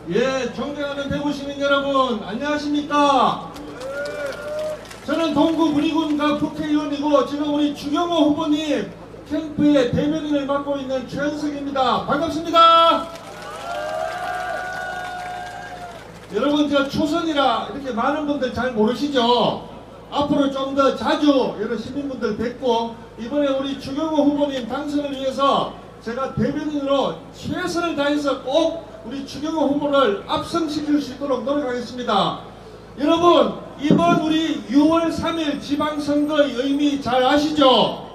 예, 존경하는 대구 시민 여러분, 안녕하십니까? 저는 동구 문희군갑 국회의원이고 지금 우리 주경호 후보님 캠프의 대변인을 맡고 있는 최현석입니다. 반갑습니다. 여러분, 저 초선이라 이렇게 많은 분들 잘 모르시죠? 앞으로 좀 더 자주 여러 시민분들 뵙고 이번에 우리 주경호 후보님 당선을 위해서 제가 대변인으로 최선을 다해서 꼭 우리 주경호 후보를 압승시킬 수 있도록 노력하겠습니다. 여러분, 이번 우리 6월 3일 지방선거의 의미 잘 아시죠?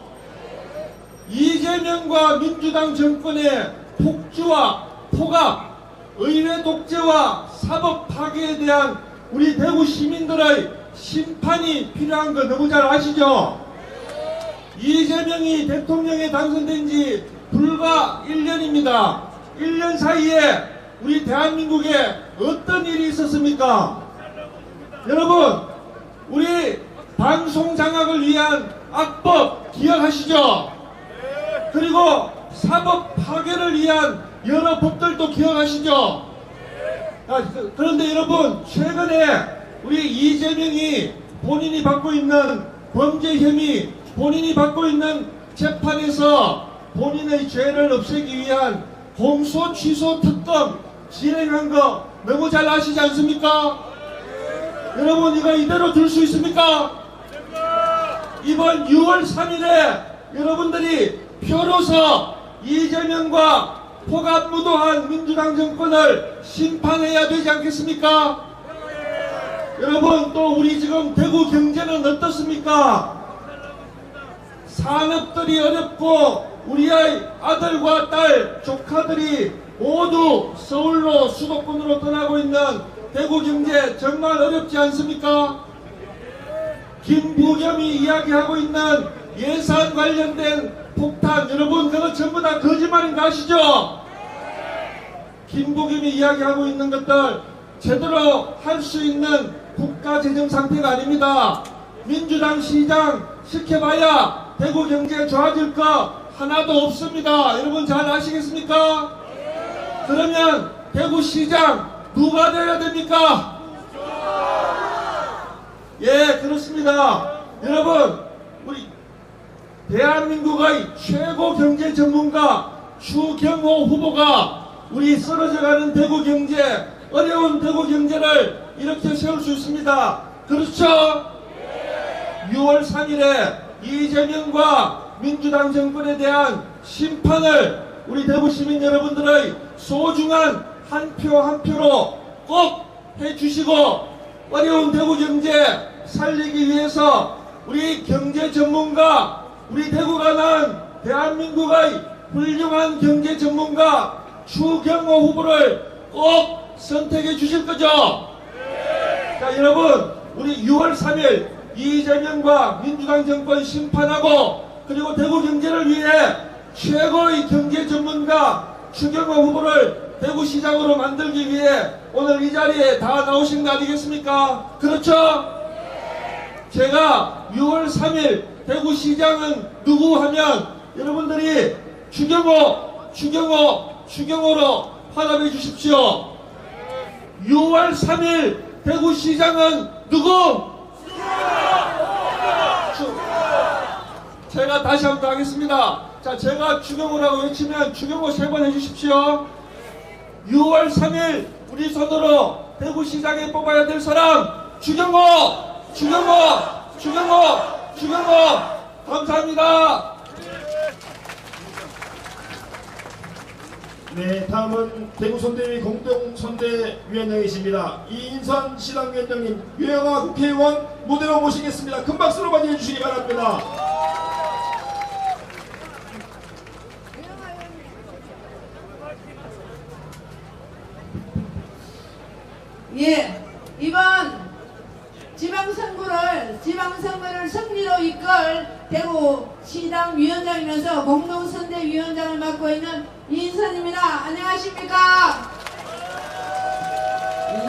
이재명과 민주당 정권의 폭주와 폭압, 의회 독재와 사법 파괴에 대한 우리 대구 시민들의 심판이 필요한 거 너무 잘 아시죠? 이재명이 대통령에 당선된 지 불과 1년입니다. 1년 사이에 우리 대한민국에 어떤 일이 있었습니까? 여러분, 우리 방송 장악을 위한 악법 기억하시죠? 그리고 사법 파괴를 위한 여러 법들도 기억하시죠? 그런데 여러분, 최근에 우리 이재명이 본인이 받고 있는 범죄 혐의, 본인이 받고 있는 재판에서 본인의 죄를 없애기 위한 공소 취소 특검 진행한 거 너무 잘 아시지 않습니까? 여러분, 이거 이대로 둘 수 있습니까? 이번 6월 3일에 여러분들이 표로서 이재명과 폭압무도한 민주당 정권을 심판해야 되지 않겠습니까? 여러분, 또 우리 지금 대구 경제는 어떻습니까? 산업들이 어렵고 우리의 아들과 딸, 조카들이 모두 서울로 수도권으로 떠나고 있는 대구 경제 정말 어렵지 않습니까? 김부겸이 이야기하고 있는 예산 관련된 폭탄, 여러분 그거 전부 다 거짓말인 거 아시죠? 김부겸이 이야기하고 있는 것들 제대로 할 수 있는 국가 재정 상태가 아닙니다. 민주당 시장 시켜봐야 대구 경제 좋아질 거 하나도 없습니다. 여러분 잘 아시겠습니까? 그러면 대구 시장 누가 돼야 됩니까? 예, 그렇습니다. 여러분, 우리 대한민국의 최고 경제 전문가 추경호 후보가 우리 쓰러져가는 대구 경제, 어려운 대구 경제를 이렇게 세울 수 있습니다. 그렇죠? 6월 3일에 이재명과 민주당 정권에 대한 심판을 우리 대구 시민 여러분들의 소중한 한 표 한 표로 꼭 해주시고 어려운 대구 경제 살리기 위해서 우리 경제 전문가, 우리 대구가 낳은 대한민국의 훌륭한 경제 전문가 추경호 후보를 꼭 선택해 주실 거죠? 자, 여러분, 우리 6월 3일 이재명과 민주당 정권 심판하고 그리고 대구 경제를 위해 최고의 경제 전문가 추경호 후보를 대구시장으로 만들기 위해 오늘 이 자리에 다 나오신 거 아니겠습니까? 그렇죠? 제가 6월 3일 대구시장은 누구 하면 여러분들이 추경호로 화답해 주십시오. 6월 3일 대구시장은 누구? 제가 다시 한번 하겠습니다. 자, 제가 추경호라고 외치면 추경호 3번 해주십시오. 6월 3일 우리 손으로 대구시장에 뽑아야 될 사람 추경호! 감사합니다. 네, 다음은 대구선대위 공동선대위원장이십니다. 이인선 시당위원장님, 유영아 국회의원 무대로 모시겠습니다. 큰 박수로 맞이해 주시기 바랍니다. 예, 이번 지방선거를 승리로 이끌 대구시당 위원장이면서 공동선대위원장을 맡고 있는 이인선입니다. 안녕하십니까?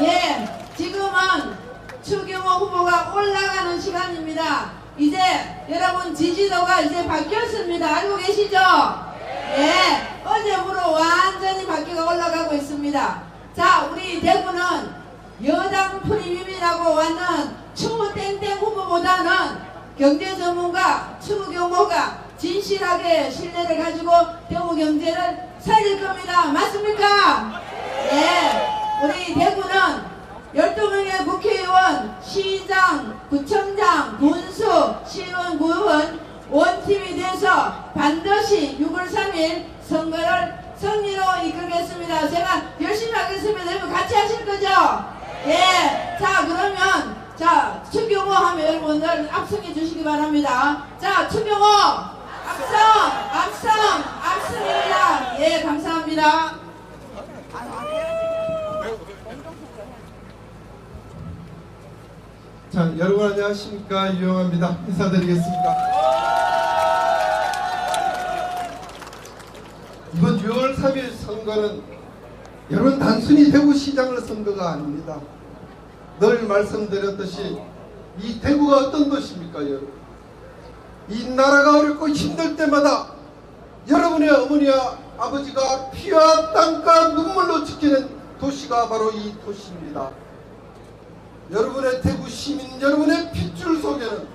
예, 지금은 추경호 후보가 올라가는 시간입니다. 이제 여러분 지지도가 이제 바뀌었습니다. 알고 계시죠? 예, 어제부로 완전히 바뀌어 올라가고 있습니다. 자, 우리 대구는 여당 프리미엄이라고 왔는 추땡땡 후보보다는 경제 전문가 추경호가 진실하게 신뢰를 가지고 대구 경제를 살릴 겁니다. 맞습니까? 예. 우리 대구는 12명의 국회의원, 시장, 구청장, 군수, 시의원, 구의원 원팀이 돼서 반드시 6월 3일 선거를 승리로 이끌겠습니다. 제가 열심히 하겠습니다. 여러분 같이 하실 거죠? 예. 자, 그러면 자, 추경호 하면 여러분들 압승해 주시기 바랍니다. 자, 추경호 압승입니다. 예, 감사합니다. 자, 여러분 안녕하십니까? 유영아입니다. 인사드리겠습니다. 이번 6월 3일 선거는 여러분 단순히 대구시장을 선거가 아닙니다. 늘 말씀드렸듯이 이 대구가 어떤 도시입니까, 여러분? 이 나라가 어렵고 힘들 때마다 여러분의 어머니와 아버지가 피와 땀과 눈물로 지키는 도시가 바로 이 도시입니다. 여러분의 대구 시민 여러분의 핏줄 속에는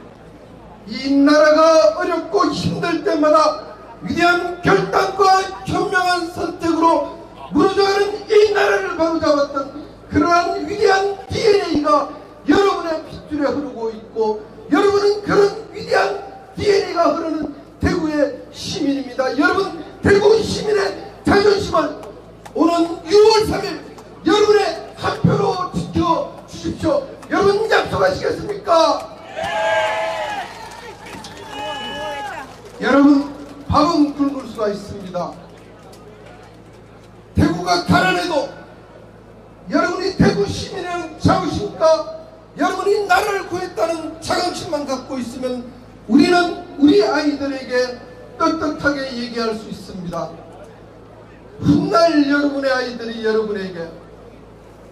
이 나라가 어렵고 힘들 때마다 위대한 결단과 현명한 선택으로 무너져가는 이 나라를 바로잡았던 그러한 위대한 DNA가 여러분의 핏줄에 흐르고 있고, 여러분은 그런 위대한 DNA가 흐르는 대구의 시민입니다. 여러분 대구 시민의 자존심을 오는 6월 3일 여러분의 한 표로 지켜주십시오. 여러분 약속하시겠습니까? 여러분 밥은 굶을 수가 있습니다. 대구가 가난해도 여러분이 대구 시민의 자부심과 여러분이 나라를 구했다는 자긍심만 갖고 있으면 우리는 우리 아이들에게 떳떳하게 얘기할 수 있습니다. 훗날 여러분의 아이들이 여러분에게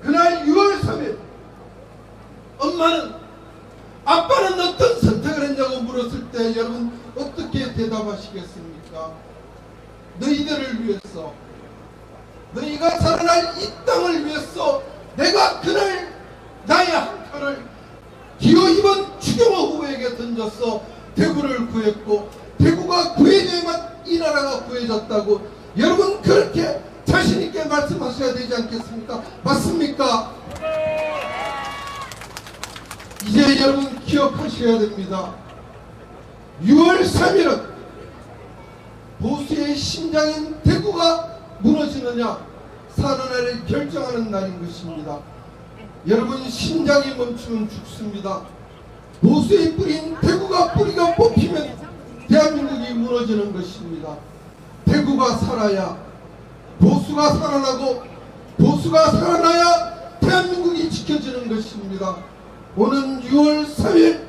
그날 6월 3일 엄마는 아빠는 어떤 선택을 했냐고 물었을 때 여러분 어떻게 대답하시겠습니까? 너희들을 위해서, 너희가 살아날 이 땅을 위해서 내가 그날 나의 한 표를 기호 2번 추경호 후보에게 던졌어 대구를 구했고, 대구가 구해져야만 이 나라가 구해졌다고 여러분 그렇게 자신있게 말씀하셔야 되지 않겠습니까? 맞습니까? 이제 여러분 기억하셔야 됩니다. 6월 3일은 보수의 심장인 대구가 무너지느냐 사느냐를 결정하는 날인 것입니다. 여러분 심장이 멈추면 죽습니다. 보수의 뿌린 대구가 뿌리가 뽑히면 대한민국이 무너지는 것입니다. 대구가 살아야 보수가 살아나고, 보수가 살아나야 대한민국이 지켜지는 것입니다. 오는 6월 3일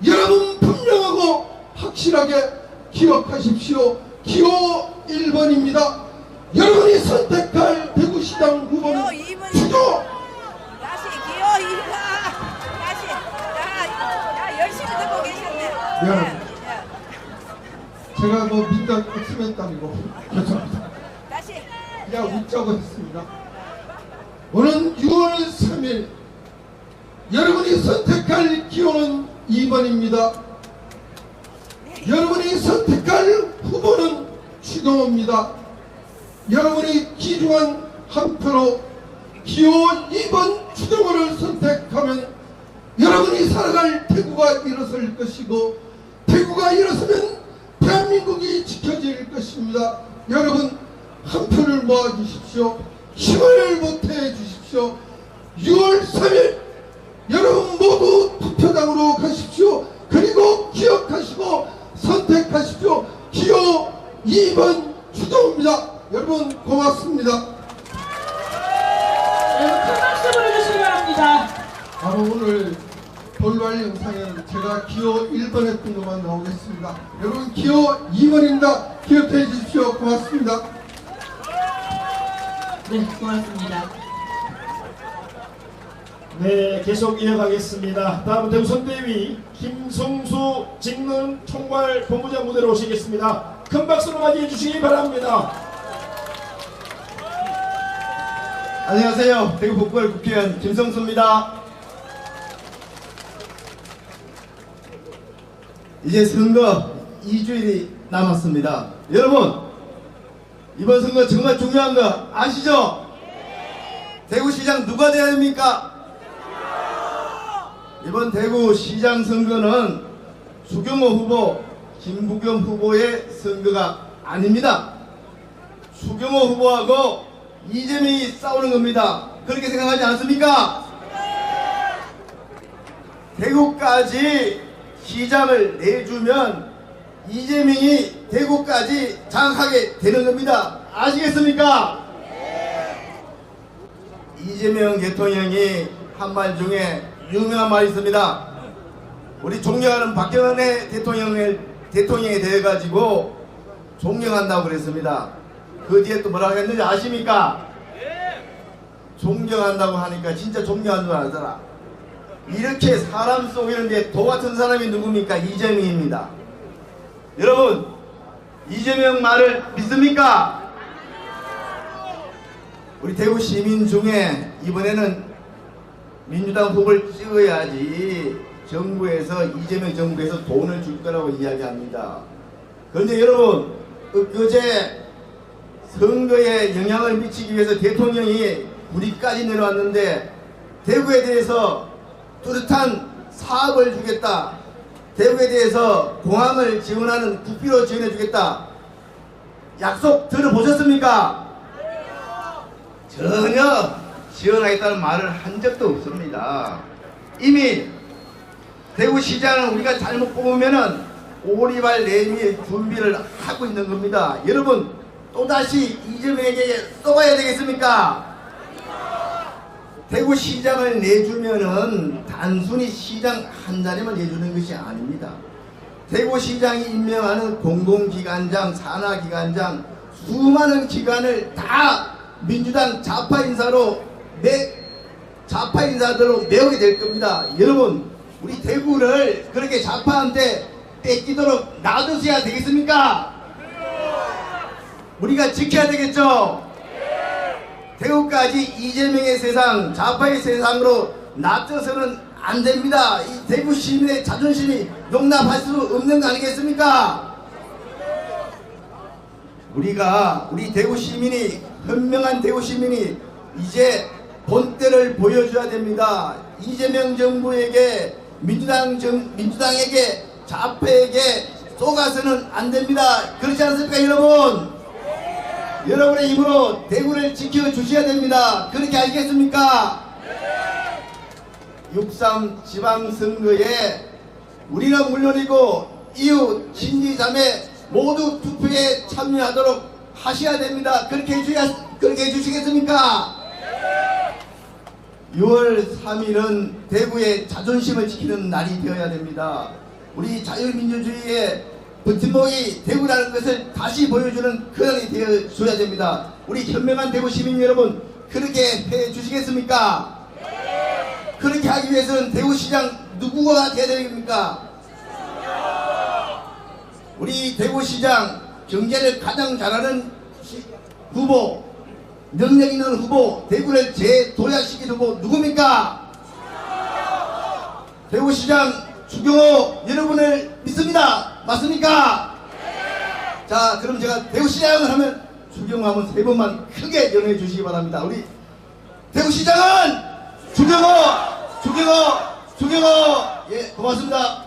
여러분 분명하고 확실하게 기억하십시오. 기호 1번입니다. 여러분이 선택할 대구시장 후보는 추경호. 다시 기호 2번. 다시. 야, 열심히 듣고 계셨네. 미안합니다. 제가 뭐 민당 없으면 땀이고 죄송합니다. 다시. 그냥 웃자고 했습니다. 오는 6월 3일 여러분이 선택할 기호는 2번입니다. 여러분이 선택할 후보는 추경호입니다. 여러분이 귀중한 한 표로 기호 2번 추경호를 선택하면 여러분이 살아갈 대구가 일어설 것이고, 대구가 일어서면 대한민국이 지켜질 것입니다. 여러분 한 표를 모아주십시오. 힘을 보태 주십시오. 6월 3일 여러분 모두 투표장으로 가십시오. 그리고 기억하시고 선택하십시오. 기호 2번 추경호입니다. 여러분 고맙습니다. 여러분 큰 박수 보내주시기 바랍니다. 바로 오늘 돌발 영상에는 제가 기호 1번 했던 것만 나오겠습니다. 여러분 기호 2번입니다. 기억해 주십시오. 고맙습니다. 네, 고맙습니다. 네, 계속 이어가겠습니다. 다음은 대구 선대위 김성수 직능 총괄 본부장 무대로 오시겠습니다. 큰 박수로 맞이해 주시기 바랍니다. 안녕하세요. 대구 북구을 국회의원 김성수입니다. 이제 선거 2주일이 남았습니다. 여러분, 이번 선거 정말 중요한 거 아시죠? 대구시장 누가 돼야 됩니까? 이번 대구시장 선거는 추경호 후보, 김부겸 후보의 선거가 아닙니다. 추경호 후보하고 이재명이 싸우는 겁니다. 그렇게 생각하지 않습니까? 대구까지 시장을 내주면 이재명이 대구까지 장악하게 되는 겁니다. 아시겠습니까? 이재명 대통령이 한 말 중에 유명한 말이 있습니다. 우리 존경하는 박근혜 대통령에 대해 가지고 존경한다고 그랬습니다. 그 뒤에 또 뭐라고 했는지 아십니까? 존경한다고 하니까 진짜 존경하는 줄 알더라. 이렇게 사람 속이는데 도 같은 사람이 누굽니까? 이재명입니다. 여러분, 이재명 말을 믿습니까? 우리 대구 시민 중에 이번에는 민주당 후보를 찍어야지 정부에서, 이재명 정부에서 돈을 줄 거라고 이야기합니다. 그런데 여러분, 그제 선거에 영향을 미치기 위해서 대통령이 우리까지 내려왔는데 대구에 대해서 뚜렷한 사업을 주겠다, 대구에 대해서 공항을 지원하는 국비로 지원해 주겠다, 약속 들어보셨습니까? 전혀 지원하겠다는 말을 한 적도 없습니다. 이미 대구시장은 우리가 잘못 뽑으면은 오리발 내밀 준비를 하고 있는 겁니다. 여러분, 또다시 이재명에게 쏘아야 되겠습니까? 대구시장을 내주면은 단순히 시장 한 자리만 내주는 것이 아닙니다. 대구시장이 임명하는 공공기관장, 산하기관장, 수많은 기관을 다 민주당 좌파 인사들로 메우게 될 겁니다. 여러분, 우리 대구를 그렇게 좌파한테 뺏기도록 놔두셔야 되겠습니까? 우리가 지켜야 되겠죠? 대구까지 이재명의 세상, 좌파의 세상으로 놔둬서는 안 됩니다. 이 대구 시민의 자존심이 용납할 수 없는 거 아니겠습니까? 우리 대구 시민이, 현명한 대구 시민이 이제 본때를 보여줘야 됩니다. 이재명 정부에게, 민주당에게, 좌파에게 쏘가서는 안 됩니다. 그렇지 않습니까, 여러분? 여러분의 힘으로 대구를 지켜주셔야 됩니다. 그렇게 아시겠습니까? 6.3 지방선거에 우리는 물론이고 이웃, 친지자매 모두 투표에 참여하도록 하셔야 됩니다. 그렇게 해주시겠습니까? 6월 3일은 대구의 자존심을 지키는 날이 되어야 됩니다. 우리 자유민주주의의 버팀목이 대구라는 것을 다시 보여주는 그날이 되어줘야 됩니다. 우리 현명한 대구 시민 여러분, 그렇게 해주시겠습니까? 그렇게 하기 위해서는 대구시장 누구가 돼야 됩니까? 우리 대구시장, 경제를 가장 잘하는 후보, 능력 있는 후보, 대구를 재도약시킨 후보 누굽니까? 대구시장 추경호 여러분을 믿습니다. 맞습니까? 자, 그럼 제가 대구시장을 하면 추경호 하면 3번만 크게 연호해 주시기 바랍니다. 우리 대구시장은 추경호! 예, 고맙습니다.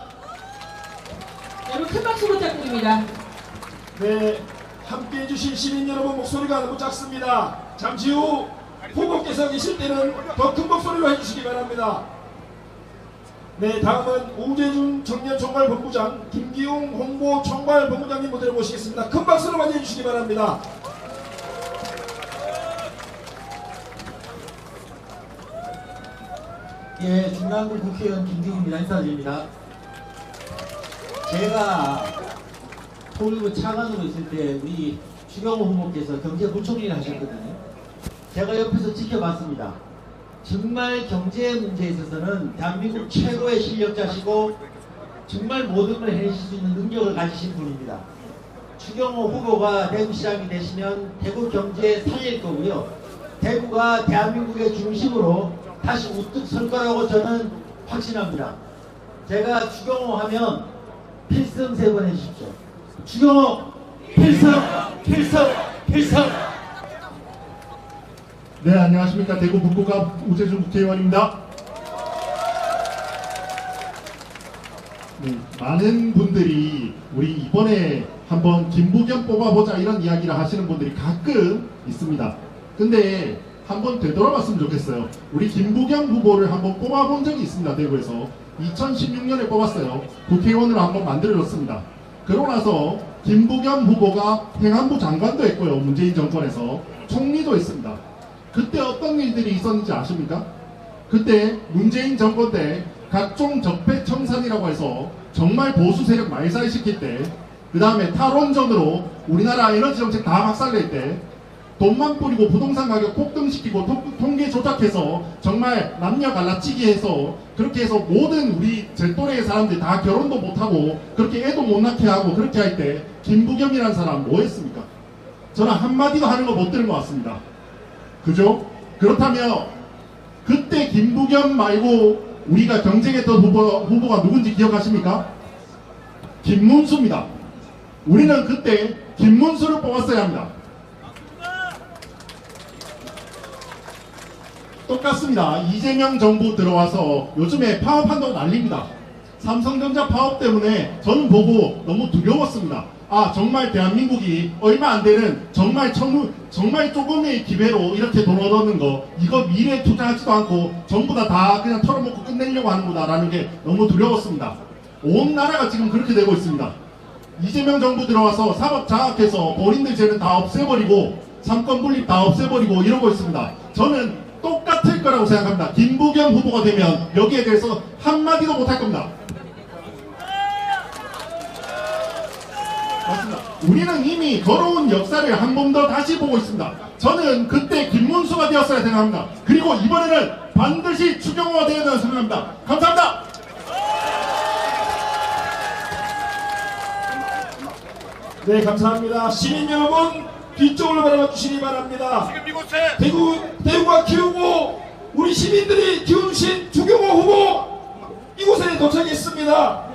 여러분 큰 박수 부탁드립니다. 네, 함께해 주신 시민 여러분 목소리가 너무 작습니다. 잠시 후 후보께서 계실 때는 더 큰 목소리로 해주시기 바랍니다. 네, 다음은 우재준 청년총괄본부장, 김기웅 홍보총괄본부장님 무대로 모시겠습니다. 큰 박수로 맞이해 주시기 바랍니다. 예, 중랑구 국회의원 김기웅입니다. 인사드립니다. 제가 통일부 차관으로 있을 때 우리 추경호 후보께서 경제부총리를 하셨거든요. 제가 옆에서 지켜봤습니다. 정말 경제 문제에 있어서는 대한민국 최고의 실력자시고 정말 모든 걸 해내실 수 있는 능력을 가지신 분입니다. 추경호 후보가 대구시장이 되시면 대구 경제 살릴 거고요. 대구가 대한민국의 중심으로 다시 우뚝 설 거라고 저는 확신합니다. 제가 추경호 하면 필승 3번 해주십시오. 추경호 필승 필승 필승. 네, 안녕하십니까. 대구 북구갑 우재준 국회의원입니다. 네, 많은 분들이 우리 이번에 한번 김부겸 뽑아보자 이런 이야기를 하시는 분들이 가끔 있습니다. 근데 한번 되돌아봤으면 좋겠어요. 우리 김부겸 후보를 한번 뽑아본 적이 있습니다. 대구에서 2016년에 뽑았어요. 국회의원으로 한번 만들어졌습니다. 그러고 나서 김부겸 후보가 행안부 장관도 했고요. 문재인 정권에서 총리도 했습니다. 그때 어떤 일들이 있었는지 아십니까? 그때 문재인 정권 때 각종 적폐청산이라고 해서 정말 보수 세력 말살시킬 때, 그 다음에 탈원전으로 우리나라 에너지 정책 다 박살낼 때, 돈만 뿌리고 부동산 가격 폭등시키고 통계 조작해서 정말 남녀 갈라치기 해서 그렇게 해서 모든 우리 제 또래의 사람들이 다 결혼도 못하고 그렇게 애도 못 낳게 하고 그렇게 할 때 김부겸이라는 사람 뭐 했습니까? 저는 한마디도 하는 거 못 들은 것 같습니다. 그죠? 그렇다면 그때 김부겸 말고 우리가 경쟁했던 후보가 누군지 기억하십니까? 김문수입니다. 우리는 그때 김문수를 뽑았어야 합니다. 똑같습니다. 이재명 정부 들어와서 요즘에 파업한다고 난립니다. 삼성전자 파업 때문에 저는 보고 너무 두려웠습니다. 아, 정말 대한민국이 얼마 안 되는 정말 조금의 기회로 이렇게 돈 얻는 거, 이거 미래에 투자하지도 않고 전부 다 그냥 털어먹고 끝내려고 하는구나 라는 게 너무 두려웠습니다. 온 나라가 지금 그렇게 되고 있습니다. 이재명 정부 들어와서 사법 장악해서 본인들 죄는 다 없애버리고 삼권 분립 다 없애버리고 이러고 있습니다. 저는 똑같을 거라고 생각합니다. 김부겸 후보가 되면 여기에 대해서 한마디도 못할 겁니다. 맞습니다. 우리는 이미 걸어온 역사를 한 번 더 다시 보고 있습니다. 저는 그때 김문수가 되었어야 생각합니다. 그리고 이번에는 반드시 추경호가 되어야 된다고 생각합니다. 감사합니다. 네, 감사합니다. 시민 여러분, 뒤쪽으로 바라봐 주시기 바랍니다. 대구가 키우고 우리 시민들이 키워주신 추경호 후보 이곳에 도착했습니다.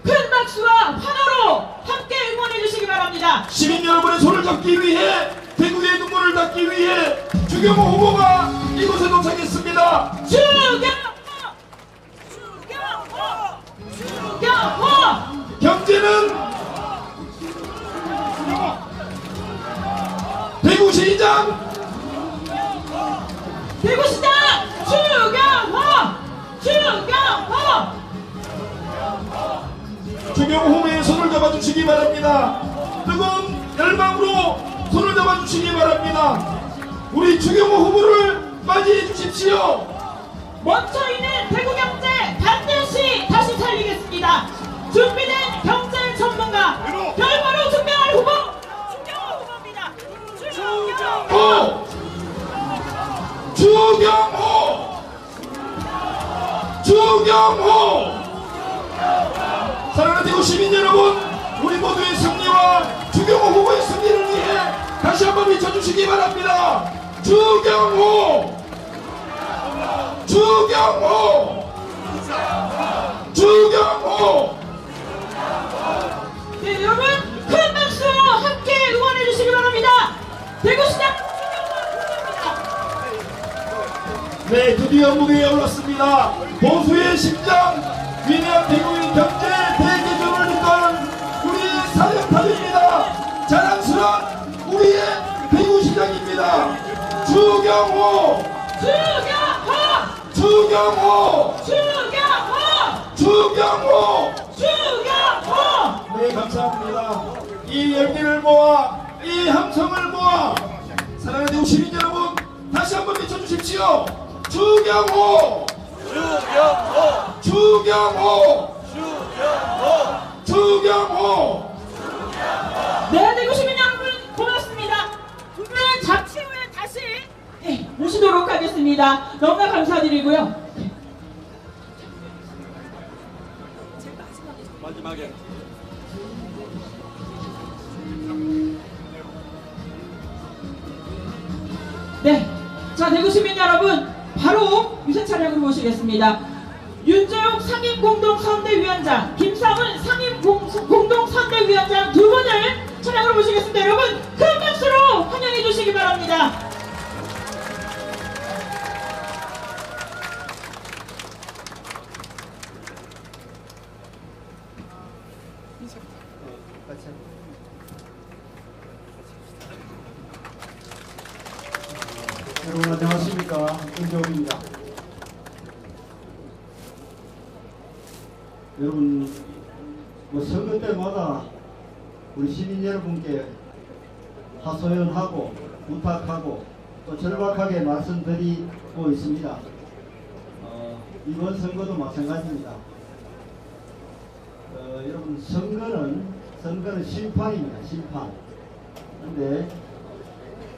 큰 박수와 환호로 함께 응원해 주시기 바랍니다. 시민 여러분의 손을 잡기 위해, 대구의 눈물을 닦기 위해 추경호 후보가 이곳에 도착했습니다. 추경호! 경제는 대구시장 추경호 후보의 손을 잡아주시기 바랍니다. 뜨거운 열망으로 손을 잡아주시기 바랍니다. 우리 추경호 후보를 맞이해 주십시오. 멈춰있는 대구 경제 반드시 다시 살리겠습니다. 준비된 경제 전문가 결과로 증명할 후보 추경호 후보입니다. 추경호! 사랑하는 대구 시민 여러분, 우리 모두의 승리와 추경호 후보의 승리를 위해 다시 한번 외쳐주시기 바랍니다. 추경호! 네, 여러분 큰 박수와 함께 응원해 주시기 바랍니다. 대구시장 네, 드디어 무대에 올랐습니다. 보수의 심장, 위대한 대구의 경제 대개전을 이끈 우리의 사령탑입니다. 자랑스러운 우리의 대구시장입니다. 추경호! 네, 감사합니다. 이 열기를 모아, 이 함성을 모아 사랑하는 대구 시민 여러분, 다시 한번 외쳐주십시오. 추경호! 네, 대구 시민 여러분 고맙습니다. 두 분은 잠시 후에 다시 모시도록 하겠습니다. 너무나 감사드리고요. 마지막에 네, 자 대구 시민 여러분, 바로 유세 차량으로 모시겠습니다. 윤재욱 상임공동선대위원장, 김상훈 상임공동선대위원장 두 분을 차량으로 모시겠습니다. 여러분 큰 박수로 환영해 주시기 바랍니다. 여러분 안녕하십니까, 윤재욱입니다. 여러분, 선거 때마다 우리 시민 여러분께 하소연하고 부탁하고 또 절박하게 말씀드리고 있습니다. 이번 선거도 마찬가지입니다. 여러분, 선거는 심판입니다. 심판. 근데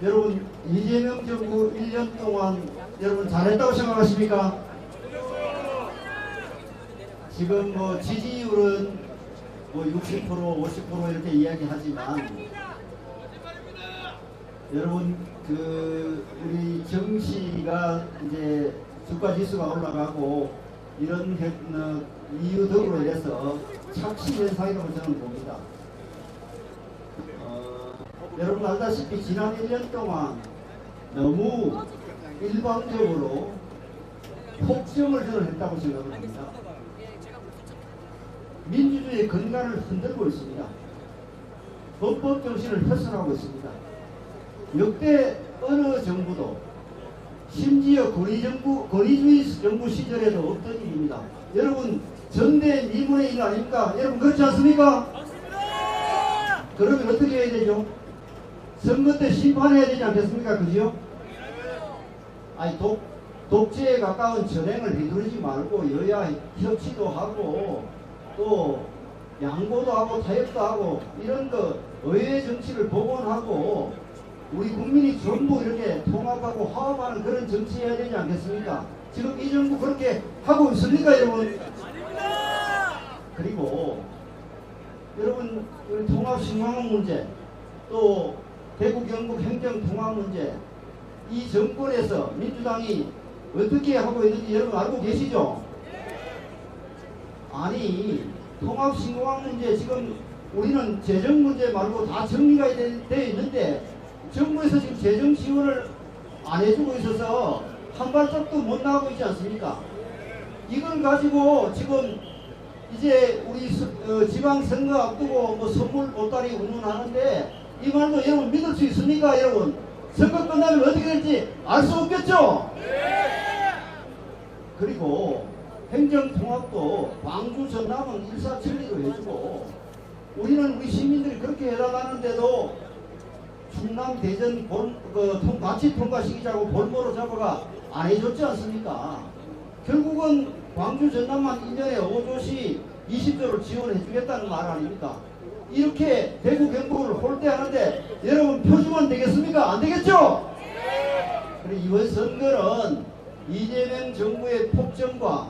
여러분, 이재명 정부 1년 동안 여러분 잘했다고 생각하십니까? 지금 지지율은 60% 50% 이렇게 이야기하지만 여러분, 우리 정시가 이제 주가 지수가 올라가고 이런 이유 등으로 인해서 착시 현상이라고 저는 봅니다. 여러분 알다시피 지난 1년 동안 너무 일방적으로 폭정을 저는 했다고 생각을 합니다. 민주주의의 근간을 흔들고 있습니다. 헌법 정신을 훼손하고 있습니다. 역대 어느 정부도, 심지어 권위주의 정부 시절에도 없던 일입니다. 여러분, 전대미문의 일 아닙니까? 여러분 그렇지 않습니까? 그러면 어떻게 해야 되죠? 선거 때 심판해야 되지 않겠습니까? 그죠? 아니, 독재에 가까운 전행을 휘두르지 말고 여야 협치도 하고 또 양보도 하고 타협도 하고 이런 의회 정치를 복원하고 우리 국민이 전부 이렇게 통합하고 화합하는 그런 정치 해야 되지 않겠습니까? 지금 이 정부 그렇게 하고 있습니까, 여러분? 그리고 여러분, 통합신공항 문제, 또 대구 경북 행정 통합 문제, 이 정권에서 민주당이 어떻게 하고 있는지 여러분 알고 계시죠? 아니, 통합신공항 문제, 지금 우리는 재정 문제 말고 다 정리가 되어 있는데 정부에서 지금 재정 지원을 안 해주고 있어서 한 발짝도 못 나가고 있지 않습니까? 이걸 가지고 지금 이제 우리 지방선거 앞두고 선물 보따리 운운하는데 이 말도 여러분 믿을 수 있습니까? 여러분, 선거 끝나면 어떻게 될지 알 수 없겠죠? 그리고 행정통합도 광주 전남은 일사천리로 해주고 우리는 우리 시민들이 그렇게 해달라는데도 충남 대전 같이 통과시키자고 볼모로 잡아가 안 해줬지 않습니까? 결국은 광주 전남만 1년에 5조씩 20조를 지원해 주겠다는 말 아닙니까? 이렇게 대구 경북을 홀대하는데 여러분 표주면 되겠습니까? 안 되겠죠? 그리고 이번 선거는 이재명 정부의 폭정과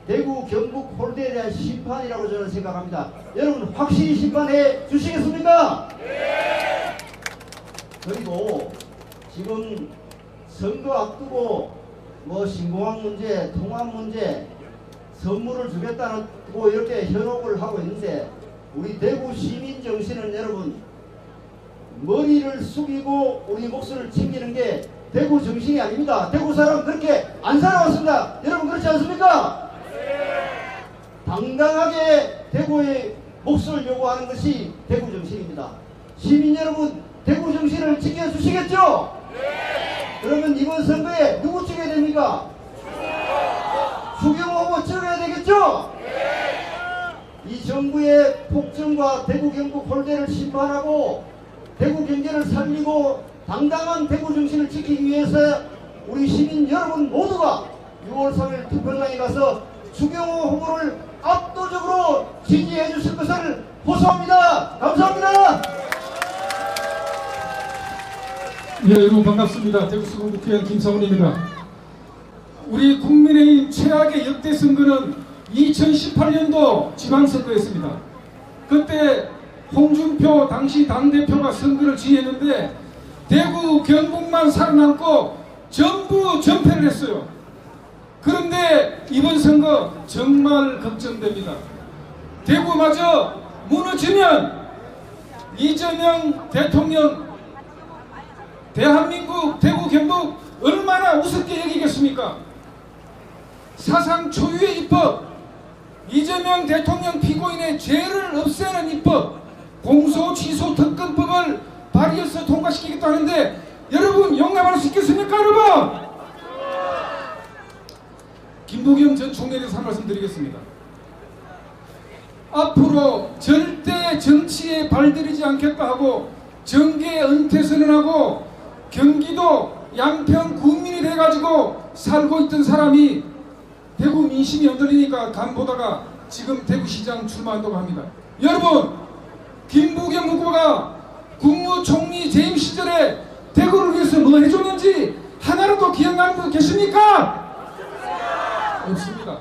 대구 경북 홀대에 대한 심판이라고 저는 생각합니다. 여러분 확실히 심판해 주시겠습니까? 그리고 지금 선거 앞두고 신공항 문제, 통합 문제, 선물을 주겠다고 이렇게 현혹을 하고 있는데 우리 대구 시민 정신은 여러분 머리를 숙이고 우리 목소리를 챙기는 게 대구 정신이 아닙니다. 대구 사람 그렇게 안 살아왔습니다. 여러분 그렇지 않습니까? 당당하게 대구의 몫을 요구하는 것이 대구 정신입니다. 시민 여러분, 대구 정신을 지켜주시겠죠? 그러면 이번 선거에 누구 찍어야 됩니까? 추경호 후보 찍어야 되겠죠? 이 정부의 폭정과 대구 경북 홀대를 심판하고 대구 경제를 살리고 당당한 대구 정신을 지키기 위해서 우리 시민 여러분 모두가 6월 3일 투표장에 가서 추경호 후보를 압도적으로 지지해 주실 것을 호소합니다. 감사합니다. 예, 여러분 반갑습니다. 대구시군 국회의원 김성훈입니다. 우리 국민의힘 최악의 역대 선거는 2018년도 대구 경북만 살아남고 전부 전패를 했어요. 그런데 이번 선거 정말 걱정됩니다. 대구마저 무너지면 이재명 대통령 대한민국 대구 경북 얼마나 우습게 여기겠습니까? 사상 초유의 입법, 이재명 대통령 피고인의 죄를 없애는 입법, 공소 취소 특검법을 발의해서 통과시키겠다는데 여러분 용납할 수 있겠습니까 여러분? 김부겸 전 총리에 대해서 한 말씀 드리겠습니다. 앞으로 절대 정치에 발들이지 않겠다 하고 정계 은퇴 선언하고 경기도 양평 군민이 돼가지고 살고 있던 사람이 대구 민심이 흔들리니까 간 보다가 지금 대구시장 출마한다고 합니다. 여러분, 김부겸 후보가 국무총리 재임 시절에 대구를 위해서 뭐 해줬는지 하나라도 기억나는 분 계십니까? 없습니다.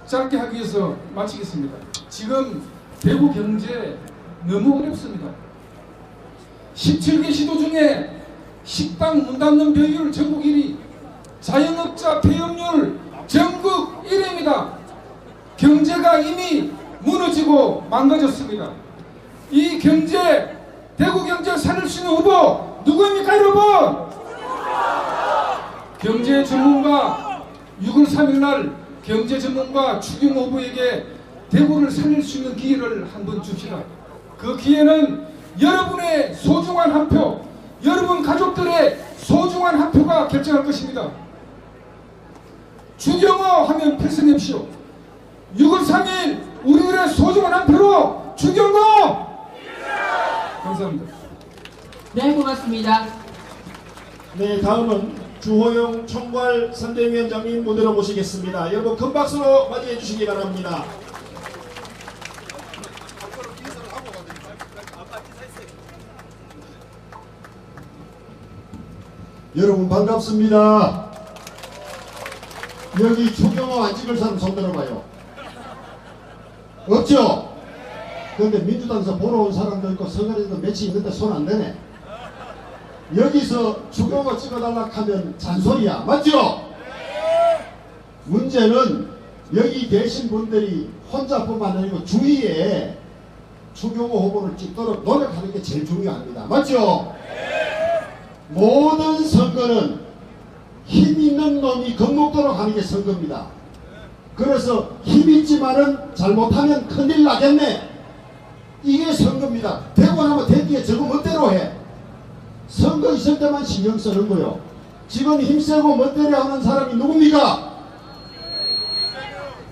짧게 하기 위해서 마치겠습니다. 지금 대구 경제 너무 어렵습니다. 17개 시도 중에 식당 문 닫는 비율 전국 1위, 자영업자 폐업률 전국 1위입니다. 경제가 이미 무너지고 망가졌습니다. 이 경제, 대구 경제 살릴 수 있는 후보 누구입니까 여러분? 경제 전문가 6월 3일 날 경제 전문가 추경호 후보에게 대구를 살릴 수 있는 기회를 한번 줍시다. 그 기회는 여러분의 소중한 한 표, 여러분 가족들의 소중한 한 표가 결정할 것입니다. 추경호 하면 필승합시오. 6월 3일 우리들의 소중한 한 표로 추경호! 감사합니다. 네, 고맙습니다. 네, 다음은 주호영 총괄 선대위원장님 무대로 모시겠습니다. 여러분 큰 박수로 맞이해 주시기 바랍니다. 여러분 반갑습니다. 여기 추경호 안 찍을 사람 손 들어봐요. 없죠? 그런데 민주당에서 보러 온 사람도 있고 선거에도 며칠 있는데 손 안 대네. 여기서 추경호 찍어달라 하면 잔소리야. 맞죠? 문제는 여기 계신 분들이 혼자뿐만 아니고 주위에 추경호 후보를 찍도록 노력하는 게 제일 중요합니다. 맞죠? 모든 선거는 힘 있는 놈이 겁먹도록 하는 게 선거입니다. 그래서 힘 있지만은 잘못하면 큰일 나겠네. 이게 선거입니다. 되고 나면 되기에 저거 멋대로 해. 선거 있을 때만 신경 쓰는 거요. 지금 힘세고 멋대로 하는 사람이 누굽니까?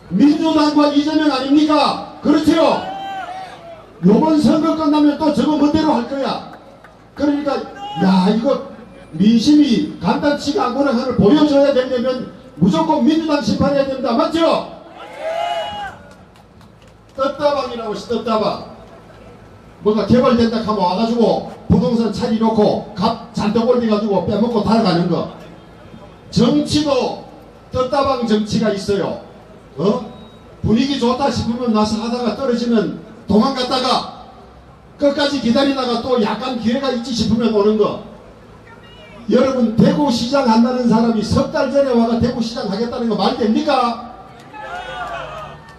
민주당과 이재명 아닙니까? 그렇죠? 요번 선거 끝나면 또 저거 멋대로 할 거야. 그러니까 야 이거 민심이 간단치가 않구나 하는 보여줘야 되려면 무조건 민주당 심판해야 됩니다. 맞죠? 떴다방이라고 떴다방. 뭔가 개발된다 하면 와가지고 부동산 차리놓고 값 잔뜩 올려가지고 빼먹고 달아가는 거. 정치도 떴다방 정치가 있어요. 분위기 좋다 싶으면 나서 하다가 떨어지면 도망갔다가 끝까지 기다리다가 또 약간 기회가 있지 싶으면 오는 거. 여러분 대구시장 한다는 사람이 석 달 전에 와가 대구시장 하겠다는 거 말 됩니까?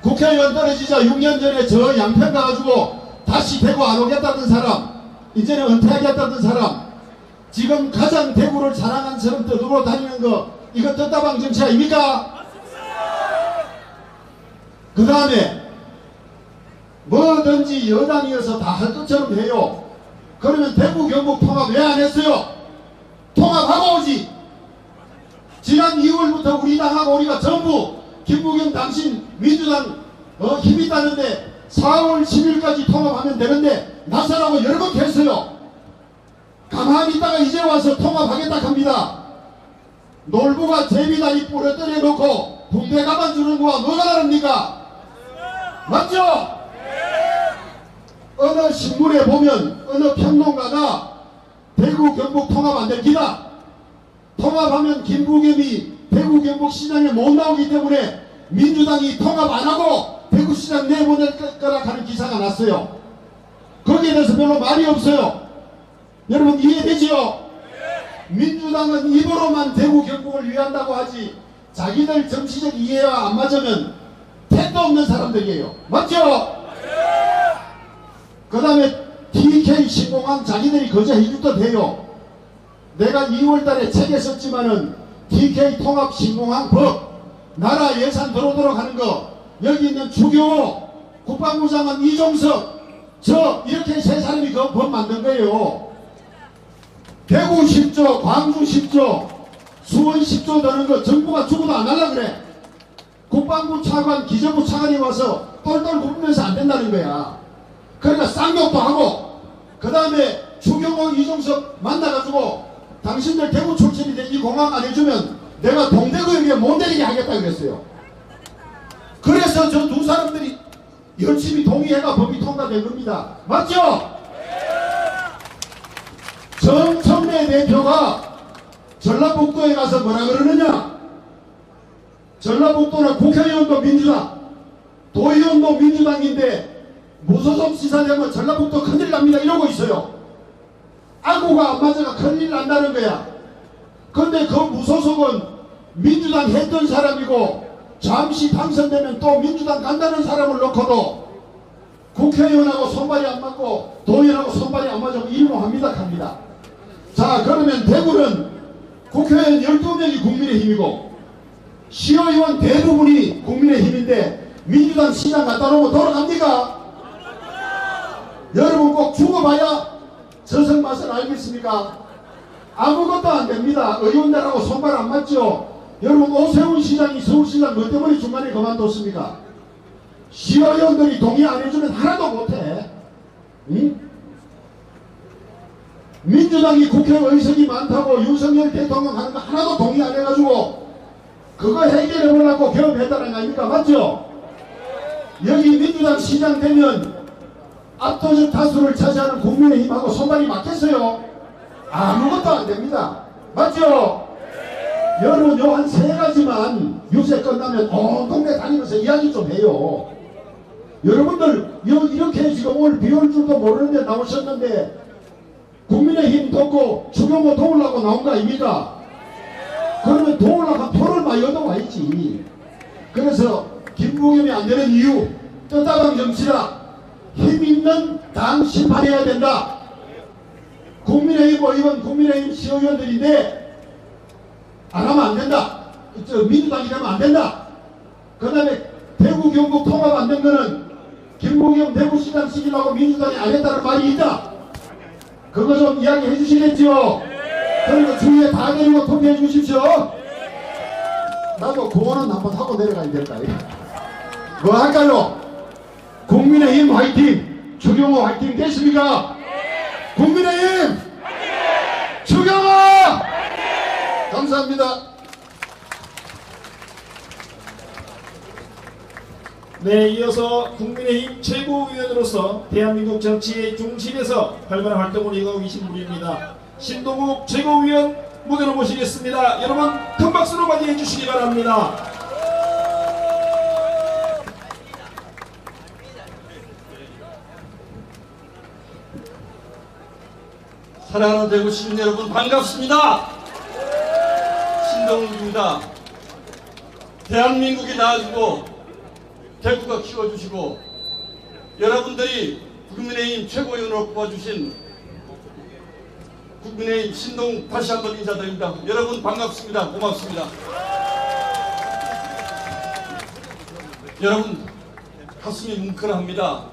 국회의원 떨어지자 6년 전에 저 양평 가가지고 다시 대구 안 오겠다는 사람, 이제는 은퇴하겠다는 사람, 지금 가장 대구를 자랑한 사람 떠들어 다니는 거 이거 떴다방 정치 아닙니까? 그 다음에 뭐든지 여당이어서 다 할 것처럼 해요. 그러면 대구 경북 통합 왜 안 했어요? 통합하고 오지. 지난 2월부터 우리 당하고 우리가 전부 김부겸 당신 민주당 힘 있다는데 4월 10일까지 통합하면 되는데 나서라고 여러 번 했어요. 가만히 있다가 이제 와서 통합하겠다 합니다. 놀부가 제비다리 부러뜨려 놓고 붕대 가만 주는 거와 뭐가 다릅니까? 맞죠? 어느 신문에 보면 어느 평론가가 대구 경북 통합 안 될 기다. 통합하면 김부겸이 대구 경북 시장에 못 나오기 때문에 민주당이 통합 안 하고 대구시장 내보낼 거라 하는 기사가 났어요. 거기에 대해서 별로 말이 없어요. 여러분 이해되지요? 민주당은 입으로만 대구 경북을 위한다고 하지 자기들 정치적 이해와 안 맞으면 택도 없는 사람들이에요. 맞죠? 그 다음에 TK 신공항 자기들이 거저 해줘도 돼요. 내가 2월달에 책에 썼지만은 TK 통합 신공항 법 나라 예산 들어오도록 하는 거 여기 있는 주경호 국방부 장관 이종석 저 이렇게 세 사람이 그 법 만든 거예요. 대구 10조 광주 10조 수원 10조 드는 거 정부가 주고도 안 하려 그래. 국방부 차관 기재부 차관이 와서 똘똘 굽으면서 안 된다는 거야. 그러니까 쌍욕도 하고 그 다음에 주경호 이종석 만나가지고 당신들 대구 출신인데 이 공항 안 해주면 내가 동대구역에 못 내리게 하겠다 그랬어요. 그래서 저 두 사람들이 열심히 동의해가 법이 통과된 겁니다. 맞죠? 정청래 대표가 전라북도에 가서 뭐라 그러느냐? 전라북도는 국회의원도 민주당, 도의원도 민주당인데 무소속 시사되면 전라북도 큰일 납니다 이러고 있어요. 아구가 안 맞아가 큰일 난다는 거야. 근데 그 무소속은 민주당 했던 사람이고 잠시 당선되면 또 민주당 간다는 사람을 놓고도 국회의원하고 손발이 안 맞고 도의원하고 손발이 안 맞고 일용합니다 갑니다. 자 그러면 대구는 국회의원 12명이 국민의힘이고 시의원 대부분이 국민의힘인데 민주당 시장 갖다 놓으면 돌아갑니까? 여러분 꼭 죽어봐야 저승 맛을 알겠습니까? 아무것도 안 됩니다. 의원들하고 손발 안 맞죠? 여러분 오세훈 시장이 서울시장 뭐 때문에 중간에 그만뒀습니까? 시의원들이 동의 안 해주면 하나도 못해. 응? 민주당이 국회 의석이 많다고 윤석열 대통령 하는 거 하나도 동의 안 해가지고 그거 해결해 보려고 개업했다는 거 아닙니까? 맞죠? 여기 민주당 시장 되면 압도적 다수를 차지하는 국민의힘하고 손발이 맞겠어요? 아무것도 안 됩니다. 맞죠? 여러분 요 한 세 가지만 유세 끝나면 온 동네 다니면서 이야기 좀 해요. 여러분들 이렇게 지금 오늘 비 올 줄도 모르는데 나오셨는데 국민의힘 돕고 추경호 도우려고 나온 거 아닙니까? 그러면 도우려고 표를 많이 얻어와야지. 그래서 김부겸이 안 되는 이유 떴다방 정치다. 힘있는 당 심판해야 된다. 국민의힘 의원 국민의힘 시의원들인데 안 하면 안 된다. 민주당이 되면 안 된다. 그 다음에 대구 경북 통합 안 된 거는 김부겸 대구시장 시키려고 민주당이 안 했다는 말이 있다. 그거 좀 이야기 해 주시겠죠? 그리고 주위에 다 데리고 투표해 주십시오. 나도 구호는 한번 하고 내려가야 될까? 뭐 할까요? 국민의힘 화이팅! 추경호 화이팅 됐습니까? 국민의힘! 추경호! 감사합니다. 네, 이어서 국민의힘 최고위원으로서 대한민국 정치의 중심에서 활발한 활동을 이어가고 계신 분입니다. 신동욱 최고위원 무대로 모시겠습니다. 여러분 큰 박수로 맞이해 주시기 바랍니다. 사랑하는 대구 시민 여러분 반갑습니다. 신동욱입니다. 대한민국이 나아지고 대구가 키워주시고 여러분들이 국민의힘 최고위원으로 뽑아주신 국민의힘 신동욱 다시 한번 인사드립니다. 여러분 반갑습니다. 고맙습니다. 여러분 가슴이 뭉클합니다.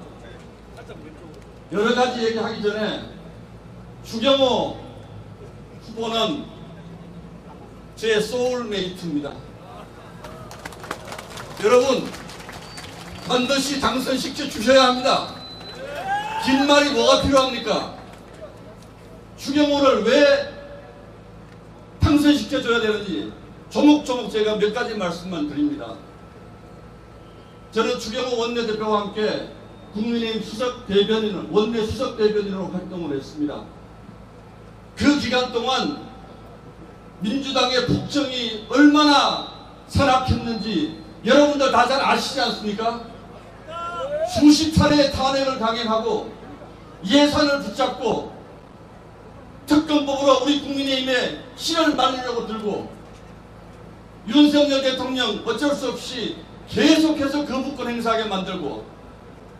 여러가지 얘기하기 전에 추경호 후보는 제 소울메이트입니다. 여러분 반드시 당선시켜 주셔야 합니다. 긴 말이 뭐가 필요합니까? 추경호를 왜 당선시켜 줘야 되는지 조목조목 제가 몇 가지 말씀만 드립니다. 저는 추경호 원내대표와 함께 국민의힘 수석 대변인, 원내 수석 대변인으로 활동을 했습니다. 그 기간 동안 민주당의 국정이 얼마나 산악했는지 여러분들 다 잘 아시지 않습니까? 수십 차례 탄핵을 강행하고 예산을 붙잡고 특검법으로 우리 국민의힘에 실을 말리려고 들고 윤석열 대통령 어쩔 수 없이 계속해서 거부권 행사하게 만들고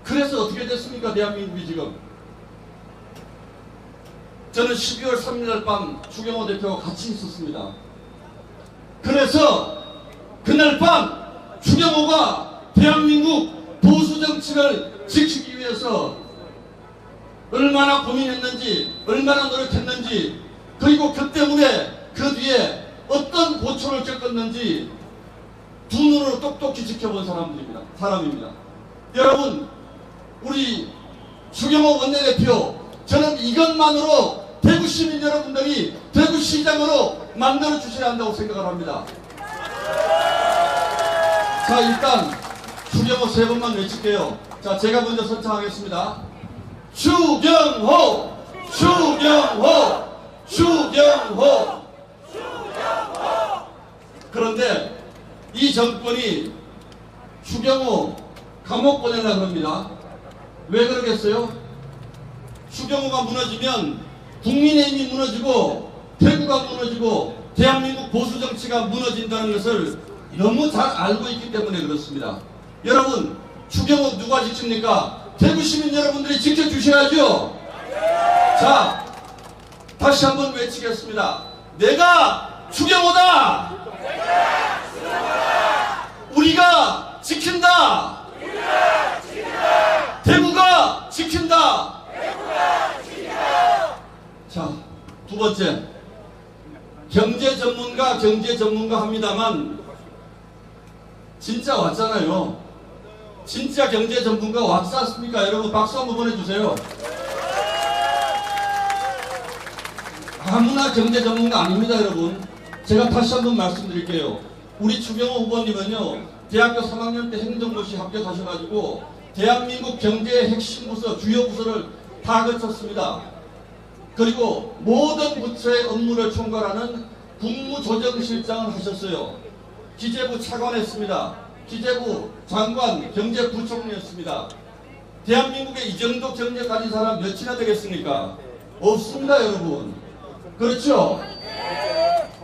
그래서 어떻게 됐습니까? 대한민국이 지금. 저는 12월 3일 밤 추경호 대표와 같이 있었습니다. 그래서 그날 밤 추경호가 대한민국 보수 정치를 지키기 위해서 얼마나 고민했는지 얼마나 노력했는지 그리고 그 때문에 그 뒤에 어떤 고초를 겪었는지 두 눈으로 똑똑히 지켜본 사람입니다. 여러분 우리 추경호 원내대표 저는 이것만으로 대구 시민 여러분들이 대구시장으로 만들어 주셔야 한다고 생각을 합니다. 자 일단 추경호 세 번만 외칠게요. 자 제가 먼저 선창하겠습니다. 추경호 추경호 추경호. 그런데 이 정권이 추경호 감옥 보내려고 합니다. 왜 그러겠어요? 추경호가 무너지면 국민의힘이 무너지고 대구가 무너지고 대한민국 보수 정치가 무너진다는 것을 너무 잘 알고 있기 때문에 그렇습니다. 여러분 추경호 누가 지킵니까? 대구 시민 여러분들이 지켜주셔야죠. 자 다시 한번 외치겠습니다. 내가 추경호다. 우리가 지킨다. 대구가 지킨다. 자, 두 번째. 경제 전문가 합니다만 진짜 왔잖아요. 진짜 경제 전문가 왔지 않습니까? 여러분 박수 한번 보내주세요. 아무나 경제 전문가 아닙니다, 여러분. 제가 다시 한번 말씀드릴게요. 우리 추경호 후보님은요, 대학교 3학년 때 행정고시 합격하셔가지고 대한민국 경제의 핵심 부서, 주요 부서를 다 거쳤습니다. 그리고 모든 부처의 업무를 총괄하는 국무조정실장을 하셨어요. 기재부 차관했습니다. 기재부 장관, 경제부총리였습니다. 대한민국에 이 정도 경제 가진 사람 몇이나 되겠습니까? 없습니다, 여러분. 그렇죠?